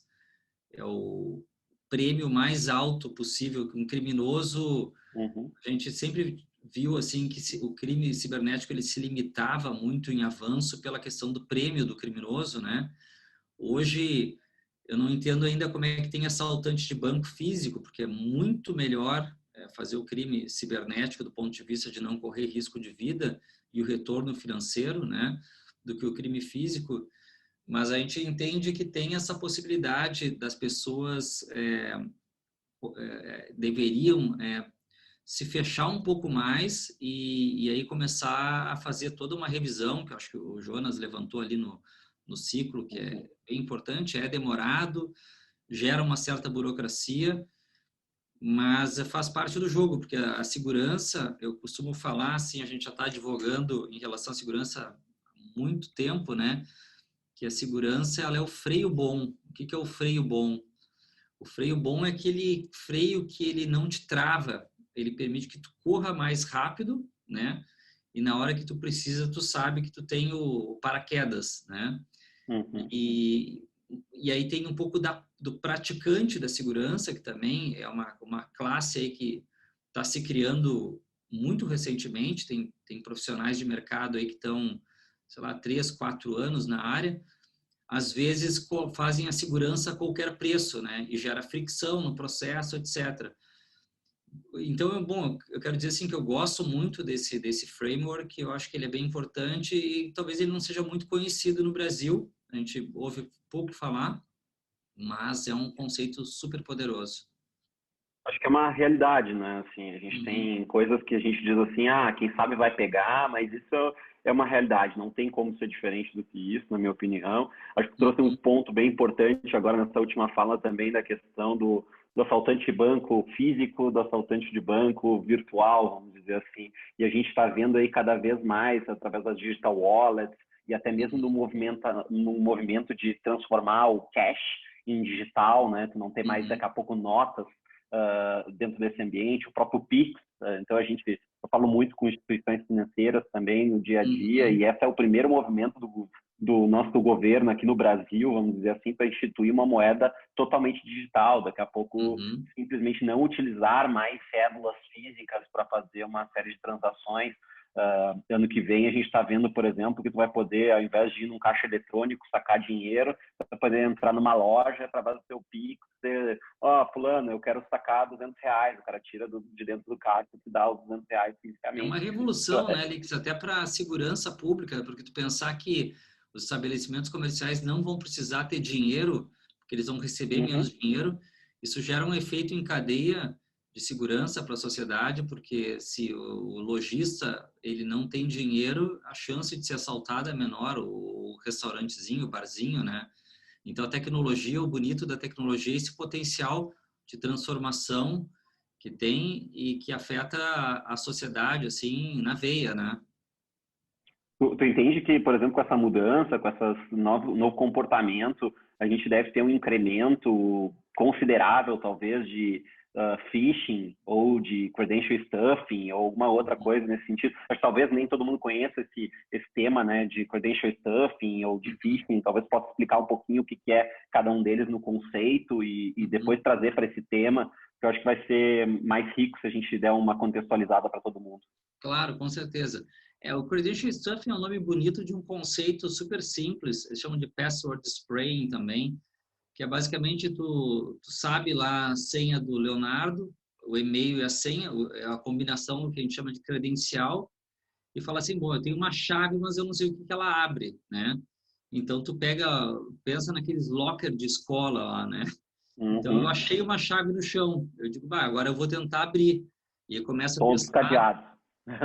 é o prêmio mais alto possível que um criminoso... A gente sempre viu assim que o crime cibernético ele se limitava muito em avanço pela questão do prêmio do criminoso, né? Hoje eu não entendo ainda como é que tem assaltante de banco físico, porque é muito melhor fazer o crime cibernético do ponto de vista de não correr risco de vida e o retorno financeiro, né, do que o crime físico. Mas a gente entende que tem essa possibilidade das pessoas deveriam se fechar um pouco mais e aí começar a fazer toda uma revisão, que eu acho que o Jonas levantou ali no ciclo, que é bem importante, é demorado, gera uma certa burocracia, mas faz parte do jogo, porque a segurança, eu costumo falar assim, a gente já está advogando em relação à segurança há muito tempo, né? Que a segurança ela é o freio bom. O que é o freio bom? O freio bom é aquele freio que ele não te trava, ele permite que tu corra mais rápido, né? E na hora que tu precisa, tu sabe que tu tem o paraquedas, né? E aí tem um pouco do praticante da segurança, que também é uma classe aí que está se criando muito recentemente, tem profissionais de mercado aí que estão, sei lá, 3, 4 anos na área, às vezes fazem a segurança a qualquer preço, né? E gera fricção no processo, etc. Então, bom, eu quero dizer assim que eu gosto muito desse framework, eu acho que ele é bem importante e talvez ele não seja muito conhecido no Brasil, a gente ouve pouco falar, mas é um conceito super poderoso. Acho que é uma realidade, né? Assim, a gente tem coisas que a gente diz assim, quem sabe vai pegar, mas isso é uma realidade, não tem como ser diferente do que isso, na minha opinião. Acho que trouxe um ponto bem importante agora nessa última fala também da questão do assaltante de banco físico, do assaltante de banco virtual, vamos dizer assim. E a gente está vendo aí cada vez mais, através das digital wallets, e até mesmo no movimento de transformar o cash em digital, né? Tu não ter mais daqui a pouco notas dentro desse ambiente, o próprio Pix. Então eu falo muito com instituições financeiras também no dia a dia, e esse é o primeiro movimento do nosso governo aqui no Brasil, vamos dizer assim, para instituir uma moeda totalmente digital. Daqui a pouco simplesmente não utilizar mais cédulas físicas para fazer uma série de transações. Ano que vem a gente está vendo, por exemplo, que tu vai poder, ao invés de ir num caixa eletrônico, sacar dinheiro, vai poder entrar numa loja através do teu Pix, dizer, fulano, eu quero sacar R$200, o cara tira de dentro do caixa e te dá os R$200 fisicamente. É uma revolução, né, Lix, até para a segurança pública, porque tu pensar que os estabelecimentos comerciais não vão precisar ter dinheiro, porque eles vão receber menos dinheiro, isso gera um efeito em cadeia de segurança para a sociedade, porque se o lojista ele não tem dinheiro, a chance de ser assaltado é menor, o restaurantezinho, o barzinho, né? Então a tecnologia, o bonito da tecnologia é esse potencial de transformação que tem e que afeta a sociedade assim na veia, né? Tu entende que, por exemplo, com essa mudança, com esse novo comportamento, a gente deve ter um incremento considerável, talvez, de phishing ou de credential stuffing ou alguma outra coisa nesse sentido. Acho que talvez nem todo mundo conheça esse tema, né, de credential stuffing ou de phishing. Talvez possa explicar um pouquinho o que é cada um deles no conceito e depois trazer para esse tema, que eu acho que vai ser mais rico se a gente der uma contextualizada para todo mundo. Claro, com certeza. O credential stuffing é um nome bonito de um conceito super simples, eles chamam de password spraying também, que é basicamente tu sabe lá a senha do Leonardo, o e-mail e a senha, é a combinação do que a gente chama de credencial, e fala assim, bom, eu tenho uma chave, mas eu não sei o que ela abre, né? Então tu pensa naqueles locker de escola lá, né? Então eu achei uma chave no chão, eu digo, agora eu vou tentar abrir, e eu começo a Todos cadeados.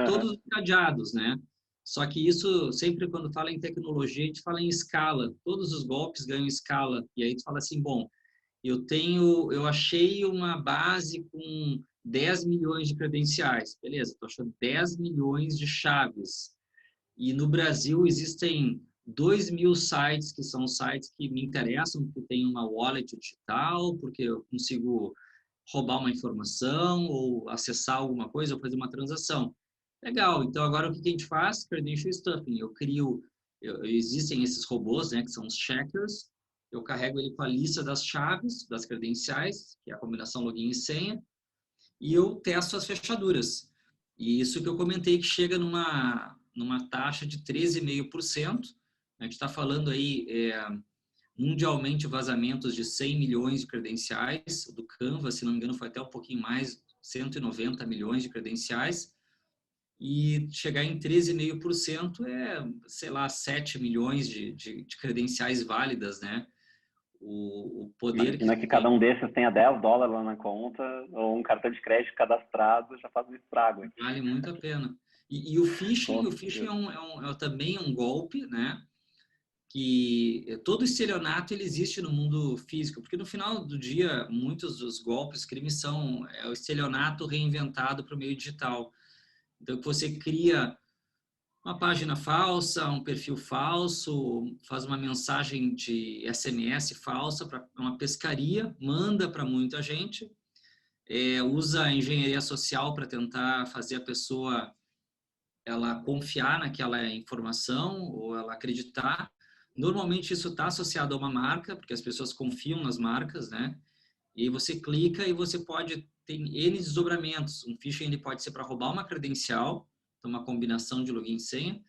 todos cadeados, né? Só que isso, sempre quando fala em tecnologia, a gente fala em escala. Todos os golpes ganham escala. E aí tu fala assim, bom, eu achei uma base com 10 milhões de credenciais. Beleza, estou achando 10 milhões de chaves. E no Brasil existem 2.000 sites que são sites que me interessam, porque tem uma wallet digital, porque eu consigo roubar uma informação ou acessar alguma coisa ou fazer uma transação. Legal, então agora o que a gente faz? Credential stuffing. Existem esses robôs, né, que são os checkers, eu carrego ele com a lista das chaves, das credenciais, que é a combinação login e senha, e eu testo as fechaduras. E isso que eu comentei que chega numa taxa de 13,5%. A gente está falando aí mundialmente vazamentos de 100 milhões de credenciais. Do Canva, se não me engano, foi até um pouquinho mais, 190 milhões de credenciais. E chegar em 13,5% sei lá, 7 milhões de credenciais válidas, né? O poder Imagina que cada um desses tenha $10 lá na conta ou um cartão de crédito cadastrado já faz um estrago. Vale muito a pena. E o phishing também um golpe, né? Que todo estelionato ele existe no mundo físico, porque no final do dia muitos dos golpes, crimes são o estelionato reinventado para o meio digital. Então você cria uma página falsa, um perfil falso, faz uma mensagem de SMS falsa para uma pescaria, manda para muita gente, usa a engenharia social para tentar fazer a pessoa ela confiar naquela informação ou ela acreditar. Normalmente isso está associado a uma marca, porque as pessoas confiam nas marcas, né? E você clica e você pode ter N desdobramentos. Um phishing ele pode ser para roubar uma credencial, então uma combinação de login e senha.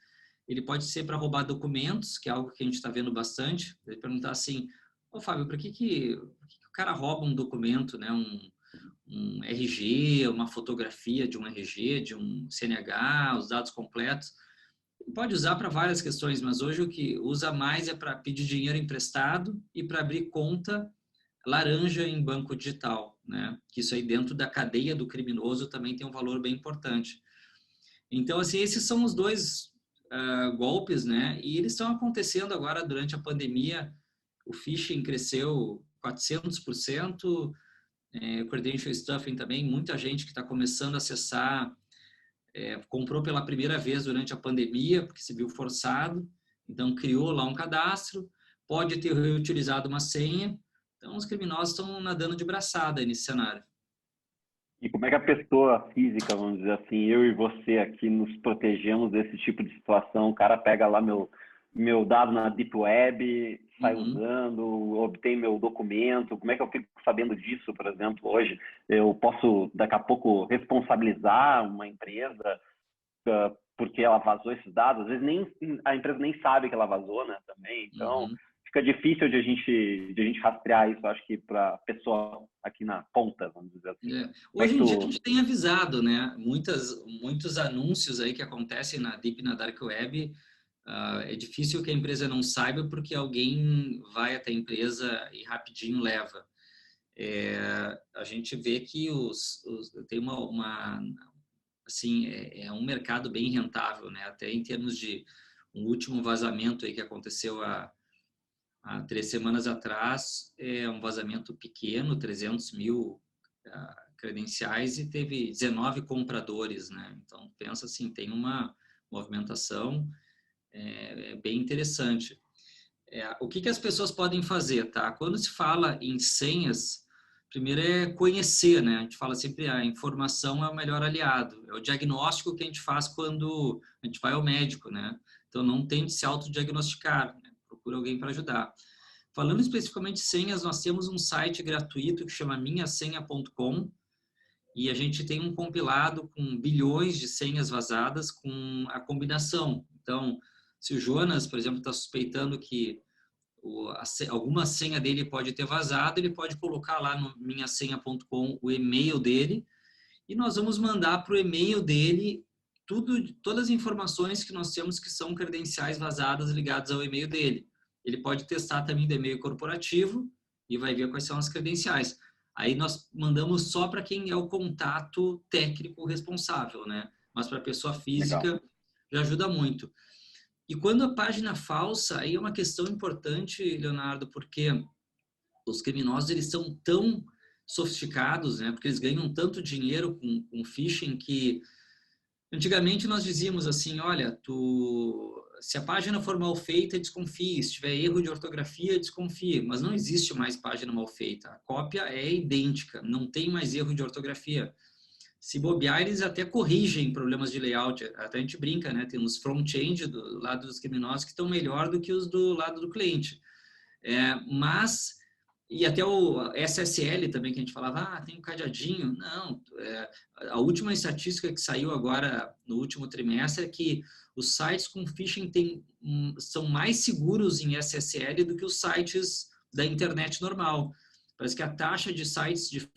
Ele pode ser para roubar documentos, que é algo que a gente está vendo bastante. Ele perguntar assim, Fábio, por que o cara rouba um documento, né? Um RG, uma fotografia de um RG, de um CNH, os dados completos. Pode usar para várias questões, mas hoje o que usa mais é para pedir dinheiro emprestado e para abrir conta laranja em banco digital. né? Que isso aí dentro da cadeia do criminoso também tem um valor bem importante. Então, assim, esses são os dois golpes, né? E eles estão acontecendo agora durante a pandemia. O phishing cresceu 400%, credential stuffing também, muita gente que está começando a acessar, comprou pela primeira vez durante a pandemia, porque se viu forçado, então criou lá um cadastro, pode ter reutilizado uma senha, então os criminosos estão nadando de braçada aí nesse cenário. E como é que a pessoa física, vamos dizer assim, eu e você aqui nos protegemos desse tipo de situação? O cara pega lá meu dado na Deep Web, sai usando, obtém meu documento. Como é que eu fico sabendo disso, por exemplo, hoje? Eu posso, daqui a pouco, responsabilizar uma empresa porque ela vazou esses dados? Às vezes a empresa nem sabe que ela vazou, né, também. Então, fica difícil de a gente rastrear isso, acho que para a pessoa aqui na ponta, vamos dizer assim. Hoje em dia a gente tem avisado, né? Muitos anúncios aí que acontecem na Deep e na Dark Web, é difícil que a empresa não saiba porque alguém vai até a empresa e rapidinho leva. A gente vê que tem assim, é um mercado bem rentável, né? Até em termos de um último vazamento aí que aconteceu há 3 semanas atrás, um vazamento pequeno, 300 mil credenciais e teve 19 compradores, né? Então, pensa assim, tem uma movimentação bem interessante. O que as pessoas podem fazer, tá? Quando se fala em senhas, primeiro é conhecer, né? A gente fala sempre a informação é o melhor aliado. É o diagnóstico que a gente faz quando a gente vai ao médico, né? Então, não tente se autodiagnosticar, né? Procura alguém para ajudar. Falando especificamente de senhas, nós temos um site gratuito que chama minhasenha.com e a gente tem um compilado com bilhões de senhas vazadas com a combinação. Então, se o Jonas, por exemplo, está suspeitando que alguma senha dele pode ter vazado, ele pode colocar lá no minhasenha.com o e-mail dele e nós vamos mandar para o e-mail dele todas as informações que nós temos que são credenciais vazadas ligadas ao e-mail dele. Ele pode testar também do e-mail corporativo e vai ver quais são as credenciais. Aí nós mandamos só para quem é o contato técnico responsável, né? Mas para a pessoa física Legal. já ajuda muito. E quando a página falsa, aí é uma questão importante, Leonardo, porque os criminosos eles são tão sofisticados, né? Porque eles ganham tanto dinheiro com phishing que antigamente nós dizíamos assim, olha, se a página for mal feita, desconfie. Se tiver erro de ortografia, desconfie. Mas não existe mais página mal feita. A cópia é idêntica, não tem mais erro de ortografia. Se bobear, eles até corrigem problemas de layout. Até a gente brinca, né? Tem uns front-end do lado dos criminosos que estão melhor do que os do lado do cliente. E até o SSL também, que a gente falava, tem um cadeadinho. Não, a última estatística que saiu agora no último trimestre é que os sites com phishing são mais seguros em SSL do que os sites da internet normal. Parece que a taxa de sites de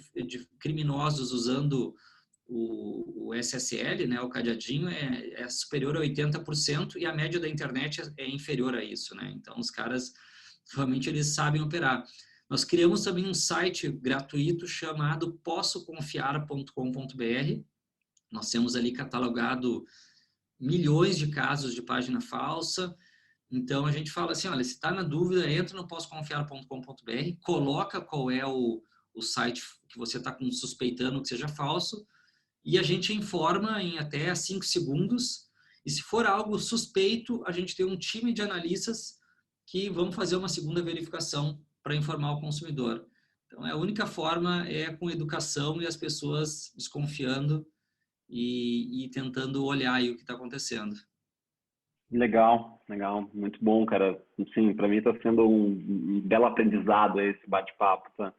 criminosos usando o SSL, né, o cadeadinho, é superior a 80% e a média da internet é inferior a isso, né? Então, os caras, realmente, eles sabem operar. Nós criamos também um site gratuito chamado possoconfiar.com.br. Nós temos ali catalogado milhões de casos de página falsa. Então, a gente fala assim, olha, se está na dúvida, entra no possoconfiar.com.br, coloca qual é o site que você está suspeitando que seja falso e a gente informa em até 5 segundos. E se for algo suspeito, a gente tem um time de analistas que vão fazer uma segunda verificação para informar o consumidor. Então, a única forma é com educação e as pessoas desconfiando e tentando olhar aí o que está acontecendo. Legal, muito bom, cara. Sim, para mim está sendo um belo aprendizado esse bate-papo, tá?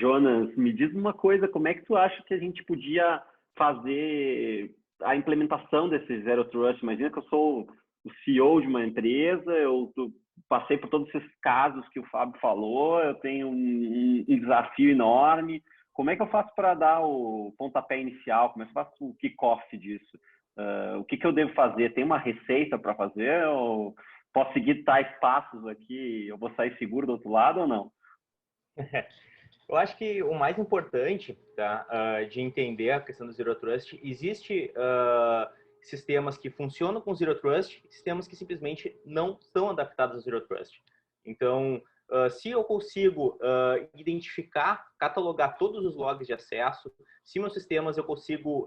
Jonas, me diz uma coisa, como é que tu acha que a gente podia fazer a implementação desse Zero Trust? Imagina que eu sou o CEO de uma empresa, eu passei por todos esses casos que o Fábio falou, eu tenho um desafio enorme. Como é que eu faço para dar o pontapé inicial? Como é que eu faço o kickoff disso? O que eu devo fazer? Tem uma receita para fazer? Ou posso seguir tais passos aqui? Eu vou sair seguro do outro lado ou não? Eu acho que o mais importante, tá, de entender a questão do Zero Trust, existe sistemas que funcionam com Zero Trust e sistemas que simplesmente não são adaptados ao Zero Trust. Então, se eu consigo identificar, catalogar todos os logs de acesso, se meus sistemas eu consigo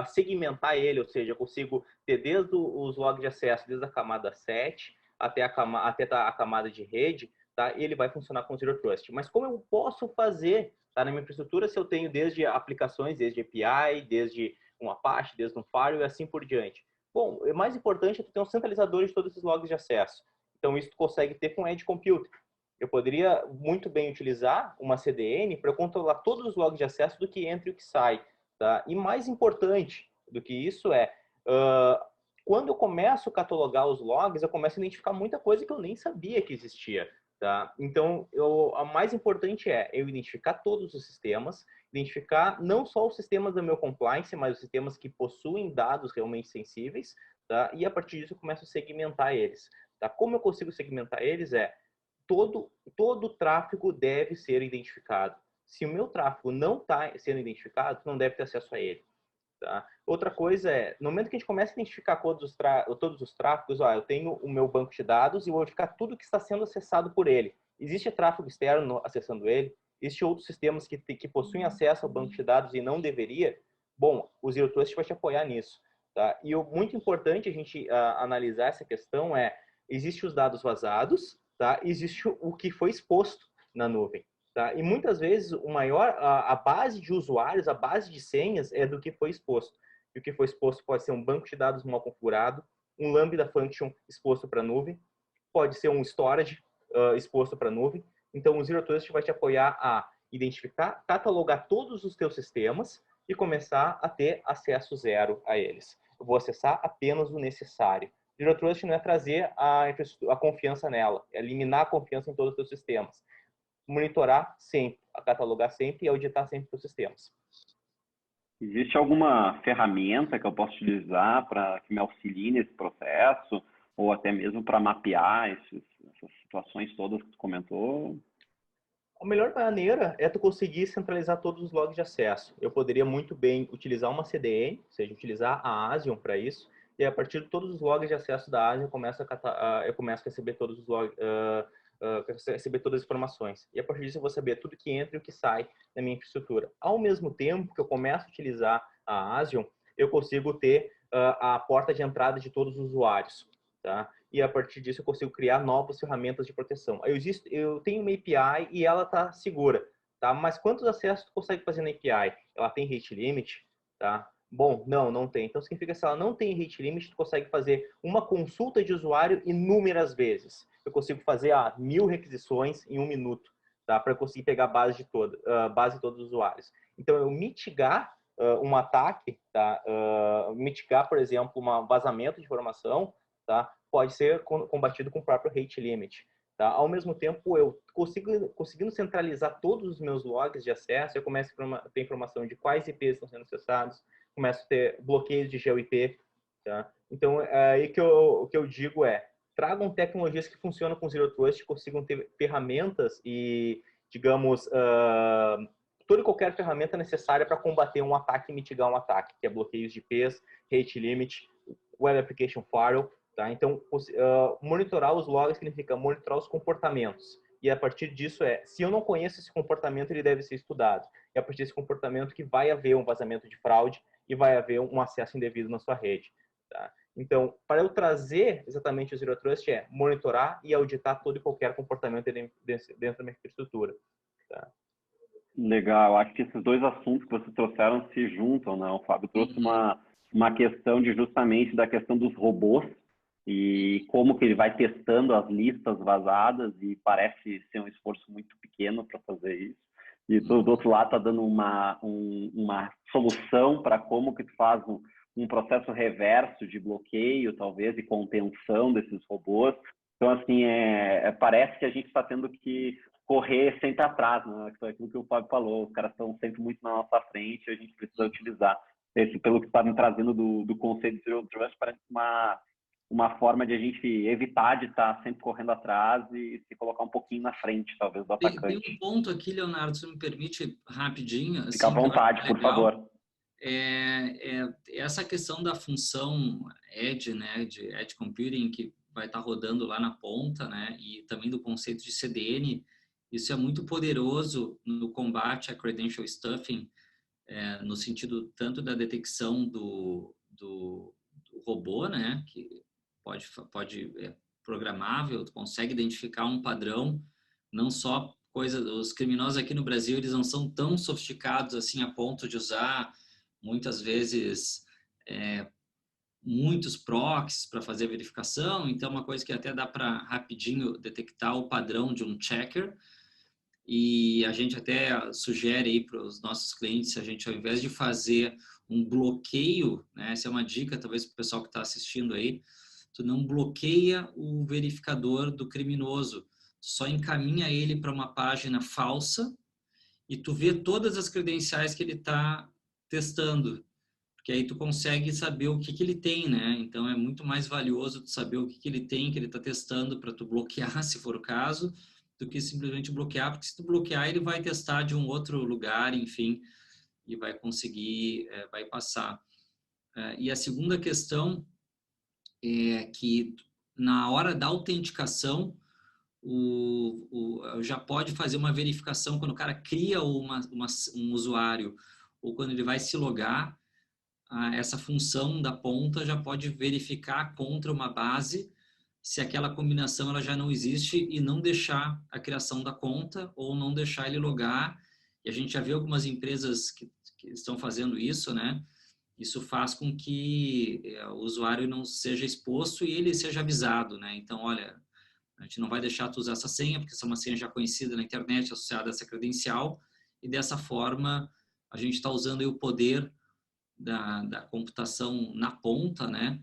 segmentar ele, ou seja, eu consigo ter desde os logs de acesso, desde a camada 7 até a camada de rede, tá? Ele vai funcionar com Zero Trust. Mas como eu posso fazer, tá, na minha infraestrutura se eu tenho desde aplicações, desde API, desde um Apache, desde um Firewall e assim por diante? Bom, o mais importante é tu ter um centralizador de todos esses logs de acesso. Então, isso tu consegue ter com Edge Computing. Eu poderia muito bem utilizar uma CDN para controlar todos os logs de acesso do que entra e o que sai. Tá? E mais importante do que isso é, quando eu começo a catalogar os logs, eu começo a identificar muita coisa que eu nem sabia que existia. Tá? Então, a mais importante é eu identificar todos os sistemas, identificar não só os sistemas do meu compliance, mas os sistemas que possuem dados realmente sensíveis, tá? E a partir disso eu começo a segmentar eles. Tá? Como eu consigo segmentar eles todo tráfego deve ser identificado. Se o meu tráfego não está sendo identificado, não deve ter acesso a ele. Tá? Outra coisa é, no momento que a gente começa a identificar todos os tráfegos, eu tenho o meu banco de dados e vou verificar tudo que está sendo acessado por ele. Existe tráfego externo acessando ele? Existem outros sistemas que possuem acesso ao banco de dados e não deveria? Bom, o Zero Trust vai te apoiar nisso. Tá? E muito importante a gente analisar essa questão existem os dados vazados, tá? Existe o que foi exposto na nuvem. Tá? E muitas vezes a base de usuários, a base de senhas é do que foi exposto. E o que foi exposto pode ser um banco de dados mal configurado, um Lambda Function exposto para a nuvem, pode ser um storage exposto para a nuvem. Então, o Zero Trust vai te apoiar a identificar, catalogar todos os teus sistemas e começar a ter acesso zero a eles. Eu vou acessar apenas o necessário. Zero Trust não é trazer a confiança nela, é eliminar a confiança em todos os teus sistemas. Monitorar sempre, catalogar sempre e auditar sempre os sistemas. Existe alguma ferramenta que eu posso utilizar para que me auxilie nesse processo, ou até mesmo para mapear essas situações todas que tu comentou? A melhor maneira é tu conseguir centralizar todos os logs de acesso. Eu poderia muito bem utilizar uma CDN, ou seja, utilizar a Asium para isso, e a partir de todos os logs de acesso da Asium, eu começo a receber todos os logs, receber todas as informações. E a partir disso eu vou saber tudo que entra e o que sai da minha infraestrutura. Ao mesmo tempo que eu começo a utilizar a Asium, eu consigo ter a porta de entrada de todos os usuários. Tá? E a partir disso eu consigo criar novas ferramentas de proteção. Eu tenho uma API e ela está segura. Tá? Mas quantos acessos tu consegue fazer na API? Ela tem rate limit? Tá? Bom, não tem. Então significa que se ela não tem rate limit, tu consegue fazer uma consulta de usuário inúmeras vezes. Eu consigo fazer 1000 requisições em 1 minuto, tá? Para conseguir pegar a base de todos os usuários. Então, eu mitigar um ataque, tá? Mitigar, por exemplo, um vazamento de informação, tá? Pode ser combatido com o próprio rate limit. Tá? Ao mesmo tempo, eu conseguindo centralizar todos os meus logs de acesso, eu começo a ter informação de quais IPs estão sendo acessados, começo a ter bloqueios de GeoIP. Tá? Então, aí o que eu digo tragam tecnologias que funcionam com Zero Trust, consigam ter ferramentas e, digamos, toda e qualquer ferramenta necessária para combater um ataque e mitigar um ataque, que é bloqueios de IPs, rate limit, Web Application Firewall. Tá? Então, monitorar os logs significa monitorar os comportamentos. E a partir disso se eu não conheço esse comportamento, ele deve ser estudado. E a partir desse comportamento que vai haver um vazamento de fraude e vai haver um acesso indevido na sua rede. Tá? Então, para eu trazer exatamente o Zero Trust monitorar e auditar todo e qualquer comportamento dentro da minha infraestrutura. Tá? Legal, acho que esses dois assuntos que vocês trouxeram se juntam, né? O Fábio trouxe uma questão justamente da questão dos robôs e como que ele vai testando as listas vazadas e parece ser um esforço muito pequeno para fazer isso. E do outro lado está dando uma solução para como que tu faz um processo reverso de bloqueio, talvez, e contenção desses robôs. Então, assim, parece que a gente está tendo que correr sempre atrás, né? Foi aquilo que o Fábio falou, os caras estão sempre muito na nossa frente e a gente precisa utilizar. Pelo que está me trazendo do conceito de Zero Trust, parece uma forma de a gente evitar de estar sempre correndo atrás e se colocar um pouquinho na frente, talvez, do atacante. Tem um ponto aqui, Leonardo, se me permite rapidinho, assim, Fica à vontade, por favor. Essa questão da função Edge, né, de Edge Computing, que vai estar rodando lá na ponta, né, e também do conceito de CDN, isso é muito poderoso no combate a credential stuffing, no sentido tanto da detecção do robô, né, que pode programável, consegue identificar um padrão, não só os criminosos aqui no Brasil, eles não são tão sofisticados assim a ponto de usar muitas vezes muitos proxies para fazer a verificação, então uma coisa que até dá para rapidinho detectar o padrão de um checker, e a gente até sugere aí para os nossos clientes, a gente ao invés de fazer um bloqueio, né, essa é uma dica talvez para o pessoal que está assistindo aí, tu não bloqueia o verificador do criminoso, só encaminha ele para uma página falsa e tu vê todas as credenciais que ele está testando, porque aí tu consegue saber o que ele tem, né? Então é muito mais valioso tu saber o que ele tem, que ele está testando para tu bloquear, se for o caso, do que simplesmente bloquear, porque se tu bloquear ele vai testar de um outro lugar, enfim, e vai conseguir, vai passar. E a segunda questão é que na hora da autenticação já pode fazer uma verificação quando o cara cria um usuário ou quando ele vai se logar, essa função da ponta já pode verificar contra uma base se aquela combinação ela já não existe e não deixar a criação da conta ou não deixar ele logar. E a gente já viu algumas empresas que estão fazendo isso, né? Isso faz com que o usuário não seja exposto e ele seja avisado, né? Então, olha, a gente não vai deixar tu usar essa senha, porque essa é uma senha já conhecida na internet, associada a essa credencial, e dessa forma a gente está usando aí o poder da computação na ponta, né,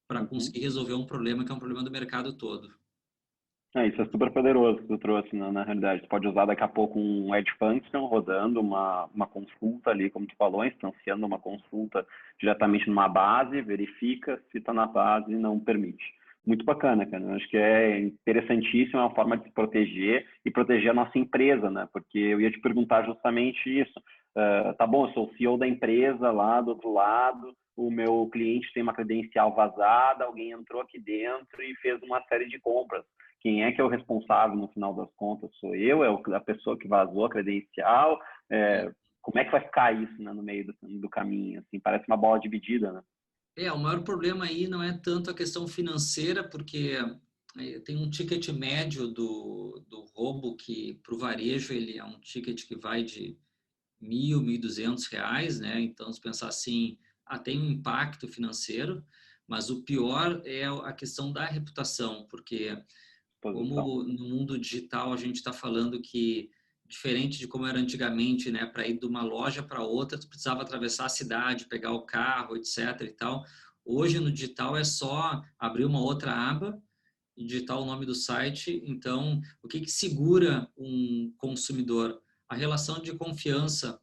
para conseguir resolver um problema que é um problema do mercado todo. Isso é super poderoso que tu trouxe, na realidade. Tu pode usar daqui a pouco um Edge Function rodando uma consulta ali, como tu falou, instanciando uma consulta diretamente numa base, verifica se está na base e não permite. Muito bacana, cara. Eu acho que é interessantíssimo, é uma forma de se proteger e proteger a nossa empresa, né? Porque eu ia te perguntar justamente isso. Tá bom, eu sou o CEO da empresa lá do outro lado, o meu cliente tem uma credencial vazada, alguém entrou aqui dentro e fez uma série de compras. Quem é que é o responsável no final das contas? Sou eu? É a pessoa que vazou a credencial? Como é que vai ficar isso, né, no meio do caminho? Assim, parece uma bola dividida, né? O maior problema aí não é tanto a questão financeira, porque tem um ticket médio do roubo que para o varejo ele é um ticket que vai de R$ 1.200, né? Então, se pensar assim, tem um impacto financeiro, mas o pior é a questão da reputação, porque como no mundo digital a gente está falando que, diferente de como era antigamente, né, para ir de uma loja para outra, tu precisava atravessar a cidade, pegar o carro, etc. e tal. Hoje no digital é só abrir uma outra aba e digitar o nome do site. Então, o que segura um consumidor? A relação de confiança.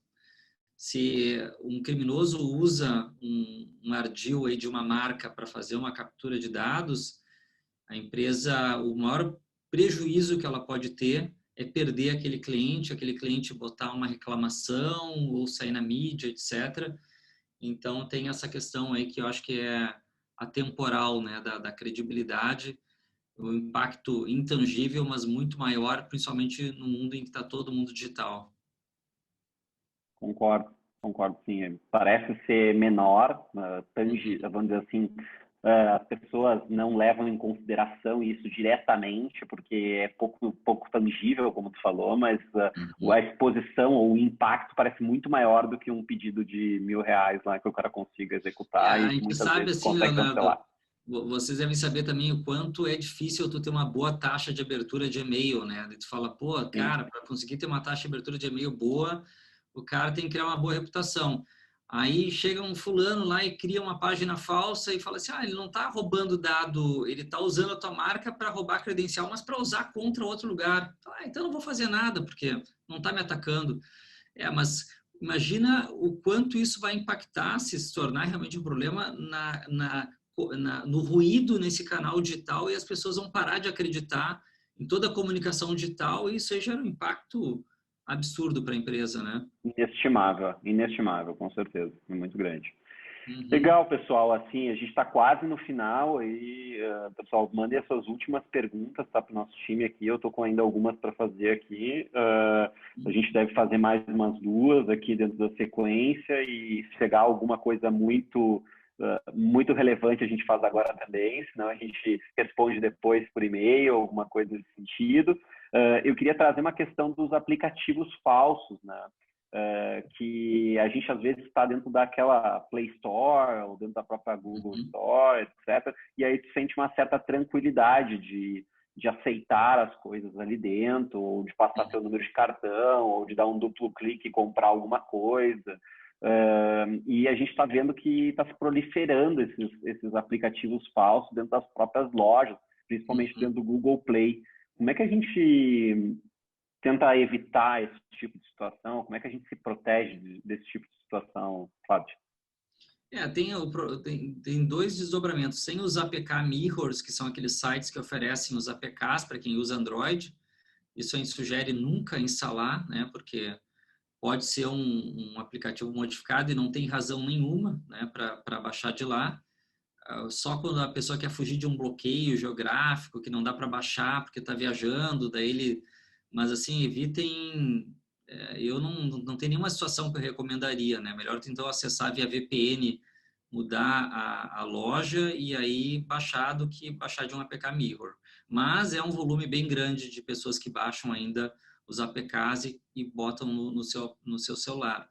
Se um criminoso usa um ardil aí de uma marca para fazer uma captura de dados, a empresa, o maior prejuízo que ela pode ter é perder aquele cliente botar uma reclamação ou sair na mídia, etc. Então, tem essa questão aí que eu acho que é atemporal, né, da credibilidade, o impacto intangível, mas muito maior, principalmente no mundo em que está todo mundo digital. Concordo sim. Parece ser menor, vamos dizer assim, as pessoas não levam em consideração isso diretamente, porque é pouco tangível, como tu falou, mas a exposição ou o impacto parece muito maior do que um pedido de R$ 1.000 lá que o cara consiga executar A e gente muitas sabe, vezes assim, consegue Leonardo, cancelar. vocês devem saber também o quanto é difícil tu ter uma boa taxa de abertura de e-mail, né? Tu fala, pô, cara, para conseguir ter uma taxa de abertura de e-mail boa, o cara tem que criar uma boa reputação. Aí chega um fulano lá e cria uma página falsa e fala assim, ele não está roubando dado, ele está usando a tua marca para roubar credencial, mas para usar contra outro lugar. Então não vou fazer nada, porque não está me atacando. Mas imagina o quanto isso vai impactar se tornar realmente um problema na no ruído nesse canal digital e as pessoas vão parar de acreditar em toda a comunicação digital e isso aí gera um impacto absurdo para a empresa, né? Inestimável, com certeza, é muito grande. Uhum. Legal, pessoal, assim, a gente está quase no final e, pessoal, mandem as suas últimas perguntas, tá, para o nosso time aqui, eu estou com ainda algumas para fazer aqui, a gente deve fazer mais umas 2 aqui dentro da sequência e se chegar alguma coisa muito relevante a gente faz agora também, senão a gente responde depois por e-mail, alguma coisa nesse sentido. Eu queria trazer uma questão dos aplicativos falsos, né? Que a gente às vezes está dentro daquela Play Store ou dentro da própria Google Store, etc. E aí tu sente uma certa tranquilidade de aceitar as coisas ali dentro, ou de passar teu número de cartão, ou de dar um duplo clique e comprar alguma coisa. E a gente está vendo que está se proliferando esses aplicativos falsos dentro das próprias lojas, principalmente dentro do Google Play. Como é que a gente tenta evitar esse tipo de situação? Como é que a gente se protege desse tipo de situação, Flávio? Tem 2 desdobramentos. Tem os APK Mirrors, que são aqueles sites que oferecem os APKs para quem usa Android. Isso a gente sugere nunca instalar, né? Porque pode ser um aplicativo modificado e não tem razão nenhuma, né, para baixar de lá. Só quando a pessoa quer fugir de um bloqueio geográfico, que não dá para baixar porque está viajando, daí ele... Mas, assim, evitem... eu não tenho nenhuma situação que eu recomendaria, né? Melhor, então, acessar via VPN, mudar a loja e aí baixar do que baixar de um APK Mirror. Mas é um volume bem grande de pessoas que baixam ainda os APKs e botam no seu celular.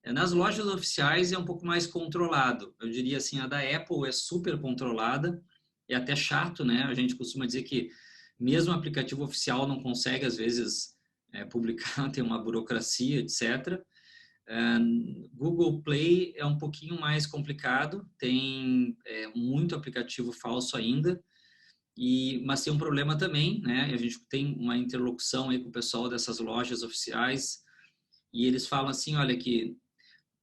Nas lojas oficiais é um pouco mais controlado. Eu diria assim, a da Apple é super controlada, é até chato, né? A gente costuma dizer que mesmo o aplicativo oficial não consegue, às vezes, publicar, tem uma burocracia, etc. Google Play é um pouquinho mais complicado, tem muito aplicativo falso ainda, mas tem um problema também, né? A gente tem uma interlocução aí com o pessoal dessas lojas oficiais e eles falam assim, olha que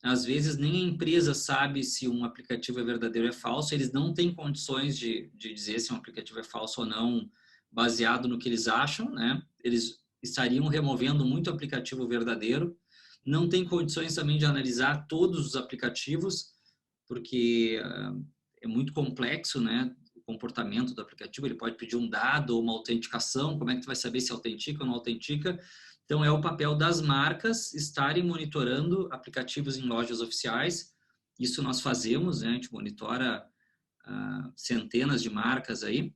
às vezes nem a empresa sabe se um aplicativo é verdadeiro ou é falso, eles não têm condições de dizer se um aplicativo é falso ou não, baseado no que eles acham, né? Eles estariam removendo muito aplicativo verdadeiro, não tem condições também de analisar todos os aplicativos, porque é muito complexo, né? O comportamento do aplicativo, ele pode pedir um dado ou uma autenticação, como é que tu vai saber se autentica ou não autentica? Então, é o papel das marcas estarem monitorando aplicativos em lojas oficiais. Isso nós fazemos, né? A gente monitora centenas de marcas aí.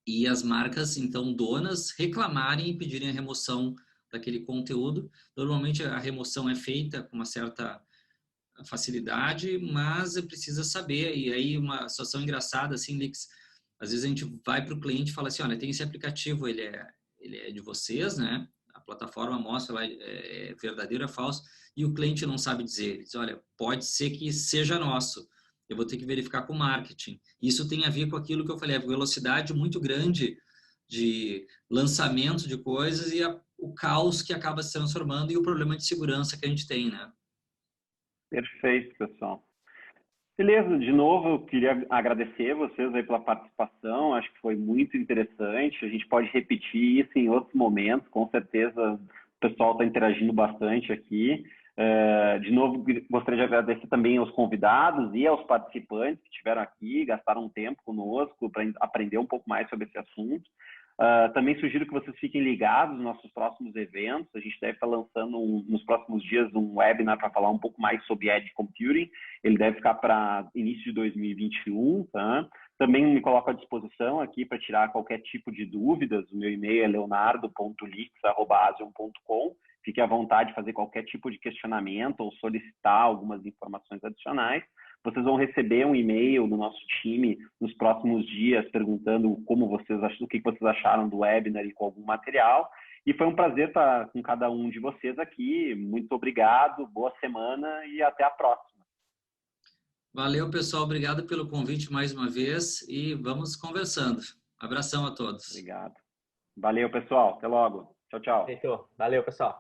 E as marcas, então, donas, reclamarem e pedirem a remoção daquele conteúdo. Normalmente, a remoção é feita com uma certa facilidade, mas precisa saber. E aí, uma situação engraçada, assim, Lix, às vezes a gente vai para o cliente e fala assim, olha, tem esse aplicativo, ele é de vocês, né? A plataforma mostra lá é verdadeiro ou é falso, e o cliente não sabe dizer. Ele diz, olha, pode ser que seja nosso. Eu vou ter que verificar com o marketing. Isso tem a ver com aquilo que eu falei, a velocidade muito grande de lançamento de coisas e o caos que acaba se transformando e o problema de segurança que a gente tem, né? Perfeito, pessoal. Beleza, de novo, eu queria agradecer vocês aí pela participação, acho que foi muito interessante, a gente pode repetir isso em outros momentos, com certeza o pessoal está interagindo bastante aqui. De novo, gostaria de agradecer também aos convidados e aos participantes que estiveram aqui, gastaram um tempo conosco para aprender um pouco mais sobre esse assunto. Também sugiro que vocês fiquem ligados nos nossos próximos eventos. A gente deve estar lançando nos próximos dias um webinar para falar um pouco mais sobre Edge Computing. Ele deve ficar para início de 2021. Tá? Também me coloco à disposição aqui para tirar qualquer tipo de dúvidas. O meu e-mail é leonardo.lix@asium.com. Fique à vontade de fazer qualquer tipo de questionamento ou solicitar algumas informações adicionais. Vocês vão receber um e-mail do nosso time nos próximos dias perguntando como o que vocês acharam do webinar e com algum material. E foi um prazer estar com cada um de vocês aqui. Muito obrigado, boa semana e até a próxima. Valeu, pessoal. Obrigado pelo convite mais uma vez e vamos conversando. Abração a todos. Obrigado. Valeu, pessoal. Até logo. Tchau, tchau. Fechou. Valeu, pessoal.